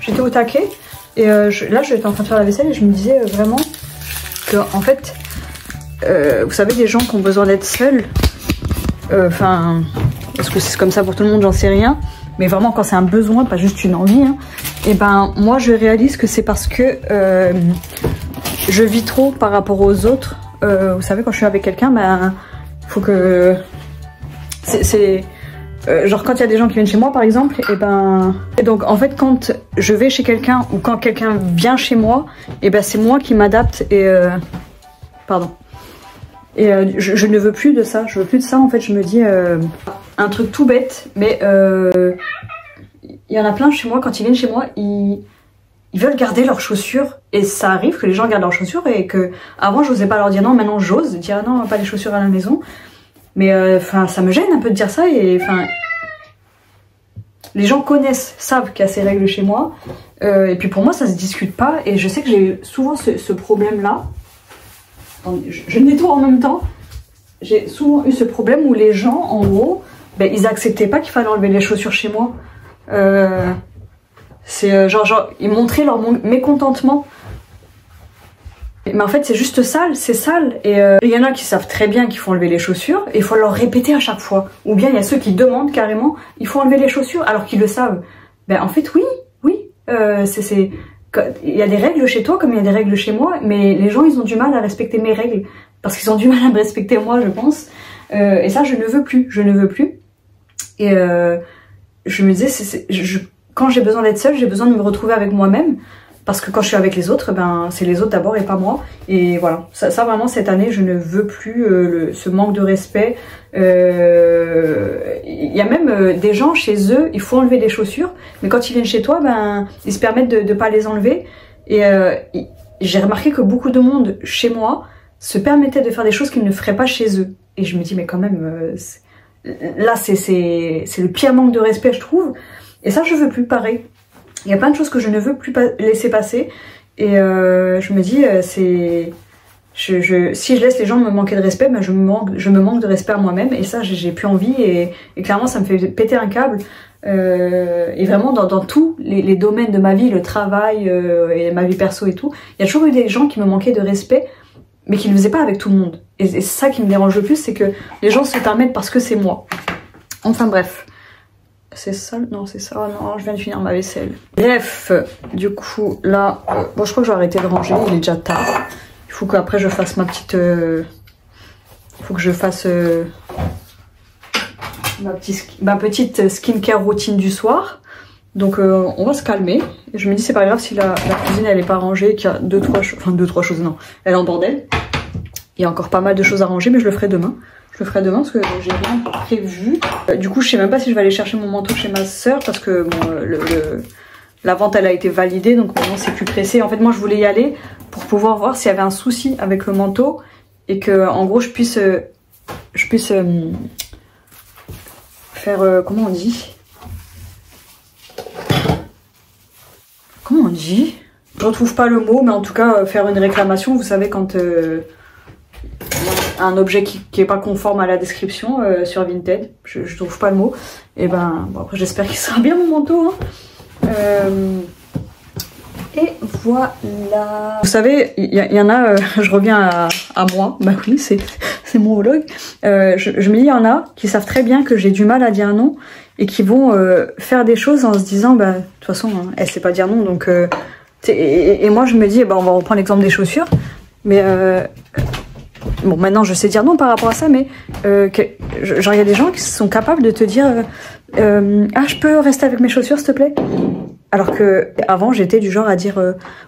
j'étais au taquet. Et là, j'étais en train de faire la vaisselle et je me disais vraiment que, en fait... vous savez, des gens qui ont besoin d'être seuls, enfin, est-ce que c'est comme ça pour tout le monde, j'en sais rien, mais vraiment quand c'est un besoin, pas juste une envie, hein, et ben moi je réalise que c'est parce que je vis trop par rapport aux autres. Vous savez, quand je suis avec quelqu'un, ben faut que genre quand il y a des gens qui viennent chez moi par exemple, et donc en fait quand je vais chez quelqu'un ou quand quelqu'un vient chez moi, et ben c'est moi qui m'adapte et pardon. Et je ne veux plus de ça, je veux plus de ça en fait. Je me dis un truc tout bête, mais il y en a plein chez moi, quand ils viennent chez moi, ils veulent garder leurs chaussures. Et ça arrive que les gens gardent leurs chaussures et que avant j'osais pas leur dire non, maintenant j'ose dire ah non, pas les chaussures à la maison. Mais enfin ça me gêne un peu de dire ça et enfin les gens connaissent, savent qu'il y a ces règles chez moi. Et puis pour moi ça se discute pas et je sais que j'ai souvent ce problème là. Je nettoie en même temps. J'ai souvent eu ce problème où les gens, en gros, ben, ils acceptaient pas qu'il fallait enlever les chaussures chez moi. C'est genre, ils montraient leur mécontentement. Mais en fait, c'est juste sale, c'est sale. Et il y en a qui savent très bien qu'il faut enlever les chaussures et il faut leur répéter à chaque fois. Ou bien il y a ceux qui demandent carrément, il faut enlever les chaussures alors qu'ils le savent. Ben en fait, oui. Il y a des règles chez toi comme il y a des règles chez moi, mais les gens ils ont du mal à respecter mes règles parce qu'ils ont du mal à me respecter moi, je pense. Et ça je ne veux plus, Et je me disais, quand j'ai besoin d'être seule, j'ai besoin de me retrouver avec moi-même. Parce que quand je suis avec les autres, ben c'est les autres d'abord et pas moi. Et voilà, ça vraiment cette année, je ne veux plus ce manque de respect. Il y a même des gens chez eux, il faut enlever des chaussures, mais quand ils viennent chez toi, ben ils se permettent de pas les enlever. Et j'ai remarqué que beaucoup de monde chez moi se permettait de faire des choses qu'ils ne feraient pas chez eux. Et je me dis mais quand même, là c'est le pire manque de respect je trouve. Et ça je veux plus, pareil. Il y a plein de choses que je ne veux plus laisser passer. Et je me dis, si je laisse les gens me manquer de respect, ben je me manque de respect à moi-même. Et ça, j'ai plus envie. Et clairement, ça me fait péter un câble. Et vraiment, dans tous les domaines de ma vie, le travail et ma vie perso et tout, il y a toujours eu des gens qui me manquaient de respect, mais qui ne le faisaient pas avec tout le monde. Et c'est ça qui me dérange le plus, c'est que les gens se permettent parce que c'est moi. Enfin bref. C'est ça? Non, c'est ça. Oh non, je viens de finir ma vaisselle. Bref, du coup, là... bon, je crois que je vais arrêter de ranger. Il est déjà tard. Il faut qu'après, je fasse ma petite... il faut que je fasse... ma petite skincare routine du soir. Donc, on va se calmer. Et je me dis, c'est pas grave si la cuisine, elle est pas rangée, qu'il y a deux, trois choses, non. Elle est en bordel. Il y a encore pas mal de choses à ranger, mais je le ferai demain. Je le ferai demain parce que j'ai rien prévu. Du coup, je sais même pas si je vais aller chercher mon manteau chez ma soeur parce que bon, la vente elle a été validée, donc maintenant c'est plus pressé. En fait, moi je voulais y aller pour pouvoir voir s'il y avait un souci avec le manteau et que en gros je puisse faire comment on dit Je retrouve pas le mot, mais en tout cas faire une réclamation. Vous savez quand un objet qui est pas conforme à la description sur Vinted, je trouve pas le mot. Et ben bon, après j'espère qu'il sera bien mon manteau. Hein. Et voilà. Vous savez, il y en a, je reviens à moi, bah oui, c'est mon vlog. Je me dis, il y en a qui savent très bien que j'ai du mal à dire non et qui vont faire des choses en se disant, bah de toute façon, hein, elle sait pas dire non, donc. Et moi je me dis, bah on va reprendre l'exemple des chaussures, mais bon, maintenant je sais dire non par rapport à ça, mais genre il y a des gens qui sont capables de te dire ah, je peux rester avec mes chaussures s'il te plaît? Alors que avant j'étais du genre à dire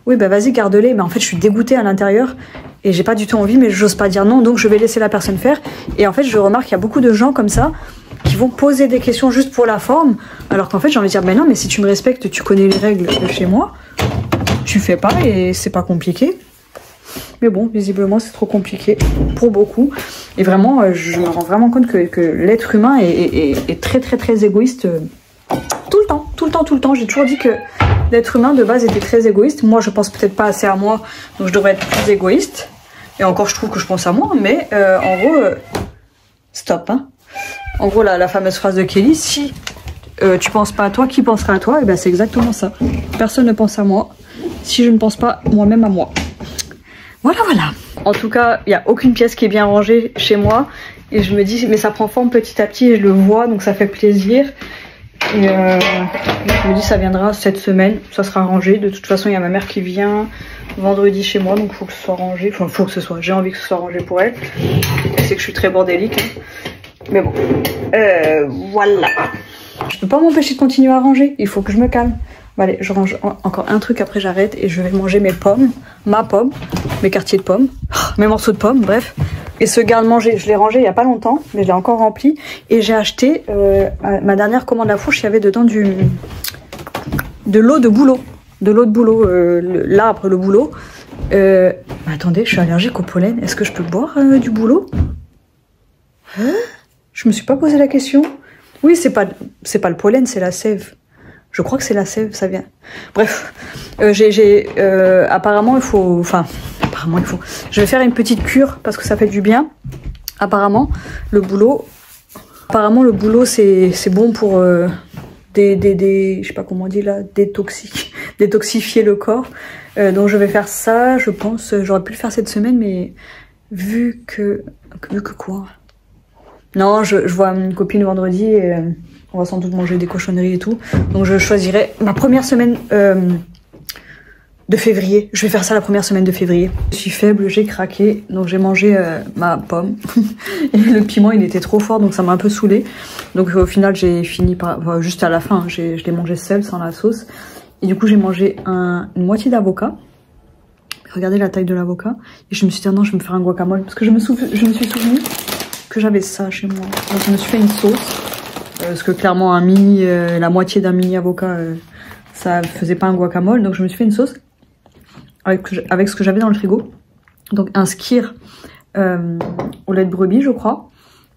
oui bah vas-y garde-les, mais en fait je suis dégoûtée à l'intérieur et j'ai pas du tout envie, mais j'ose pas dire non, donc je vais laisser la personne faire. Et en fait je remarque qu'il y a beaucoup de gens comme ça qui vont poser des questions juste pour la forme, alors qu'en fait j'ai envie de dire ben non, mais si tu me respectes, tu connais les règles de chez moi, tu fais pas et c'est pas compliqué. Mais bon, visiblement c'est trop compliqué pour beaucoup. Et vraiment, je me rends vraiment compte que l'être humain est très très très égoïste tout le temps. J'ai toujours dit que l'être humain de base était très égoïste. Moi je pense peut-être pas assez à moi, donc je devrais être plus égoïste. Et encore je trouve que je pense à moi, mais en gros, stop hein. En gros la fameuse phrase de Kelly, si tu penses pas à toi, qui pensera à toi? Et ben c'est exactement ça. Personne ne pense à moi si je ne pense pas moi-même à moi. Voilà. En tout cas, il n'y a aucune pièce qui est bien rangée chez moi. Et je me dis, mais ça prend forme petit à petit et je le vois, donc ça fait plaisir. Et je me dis, ça viendra cette semaine, ça sera rangé. De toute façon, il y a ma mère qui vient vendredi chez moi, donc il faut que ce soit rangé. Enfin, faut que ce soit, j'ai envie que ce soit rangé pour elle. C'est que je suis très bordélique. Hein. Mais bon, voilà. Je peux pas m'empêcher de continuer à ranger, il faut que je me calme. Bon, allez, je range encore un truc, après j'arrête et je vais manger mes pommes, ma pomme, mes quartiers de pommes, mes morceaux de pommes, bref. Et ce garde-manger, je l'ai rangé il n'y a pas longtemps, mais je l'ai encore rempli. Et j'ai acheté, ma dernière commande à fourche, il y avait dedans de l'eau de bouleau. De l'eau de bouleau, l'arbre, le bouleau. Attendez, je suis allergique au pollen, est-ce que je peux boire du bouleau? Je me suis pas posé la question. Oui, c'est pas le pollen, c'est la sève. Je crois que c'est la sève, ça vient. Bref, apparemment il faut... Je vais faire une petite cure parce que ça fait du bien. Apparemment, le bouleau c'est bon pour je sais pas comment on dit là, détoxifier le corps. Donc je vais faire ça, je pense. J'aurais pu le faire cette semaine, mais vu que quoi? Non, je vois une copine vendredi et on va sans doute manger des cochonneries et tout. Donc je choisirai ma première semaine de février. Je vais faire ça la première semaine de février. Je suis faible, j'ai craqué. Donc j'ai mangé ma pomme. Et le piment, il était trop fort, donc ça m'a un peu saoulée. Donc au final, j'ai fini par... Enfin, juste à la fin, je l'ai mangé seul, sans la sauce. Et du coup, j'ai mangé une moitié d'avocat. Regardez la taille de l'avocat. Et je me suis dit, non, je vais me faire un guacamole. Parce que je me suis souvenu que j'avais ça chez moi. Donc je me suis fait une sauce. Parce que clairement, la moitié d'un mini avocat, ça faisait pas un guacamole. Donc je me suis fait une sauce avec ce que j'avais dans le frigo. Donc un skyr au lait de brebis, je crois.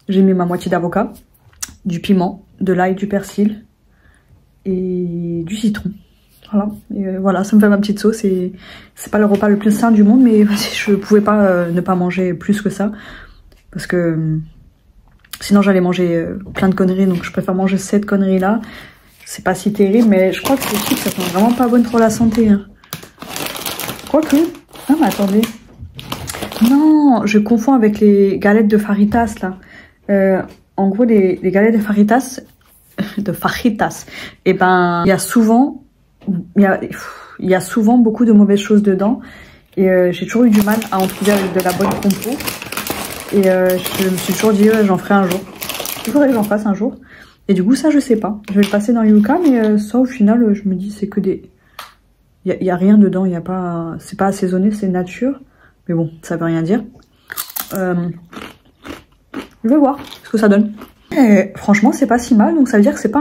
J'ai mis ma moitié d'avocat, du piment, de l'ail, du persil et du citron. Voilà, et voilà, ça me fait ma petite sauce. Et c'est pas le repas le plus sain du monde, mais je pouvais pas ne pas manger plus que ça. Parce que sinon j'allais manger plein de conneries, donc je préfère manger cette connerie là. C'est pas si terrible, mais je crois que ces chips ça sont vraiment pas bonnes pour la santé. Hein. Quoique. Ah mais attendez. Non, je confonds avec les galettes de Faritas là. En gros les galettes de Faritas, et ben il y a souvent beaucoup de mauvaises choses dedans. Et j'ai toujours eu du mal à en trouver avec de la bonne compo. Et je me suis toujours dit, j'en ferai un jour. Il faudrait que j'en fasse un jour. Et du coup, ça, je sais pas. Je vais le passer dans Yuka, mais ça, au final, je me dis, c'est que des... Il y a rien dedans, c'est pas assaisonné, c'est nature. Mais bon, ça veut rien dire. Je vais voir ce que ça donne. Et franchement, c'est pas si mal. Donc, ça veut dire que c'est pas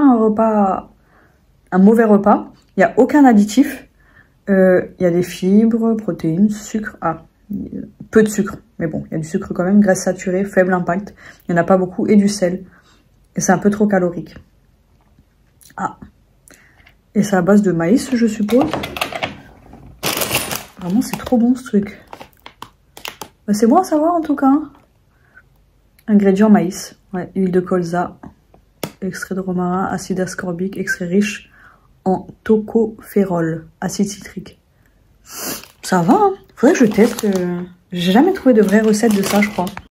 un mauvais repas. Il n'y a aucun additif. Il y a des fibres, protéines, sucre. Peu de sucre, mais bon, il y a du sucre quand même, graisse saturée, faible impact, il n'y en a pas beaucoup, et du sel. Et c'est un peu trop calorique. Et c'est à base de maïs, je suppose. Vraiment, c'est trop bon ce truc. Bah, c'est bon à savoir en tout cas. Ingrédients maïs, ouais, huile de colza, extrait de romarin, acide ascorbique, extrait riche en tocopherol, acide citrique. Ça va, hein. Faudrait que je teste. J'ai jamais trouvé de vraie recette de ça, je crois.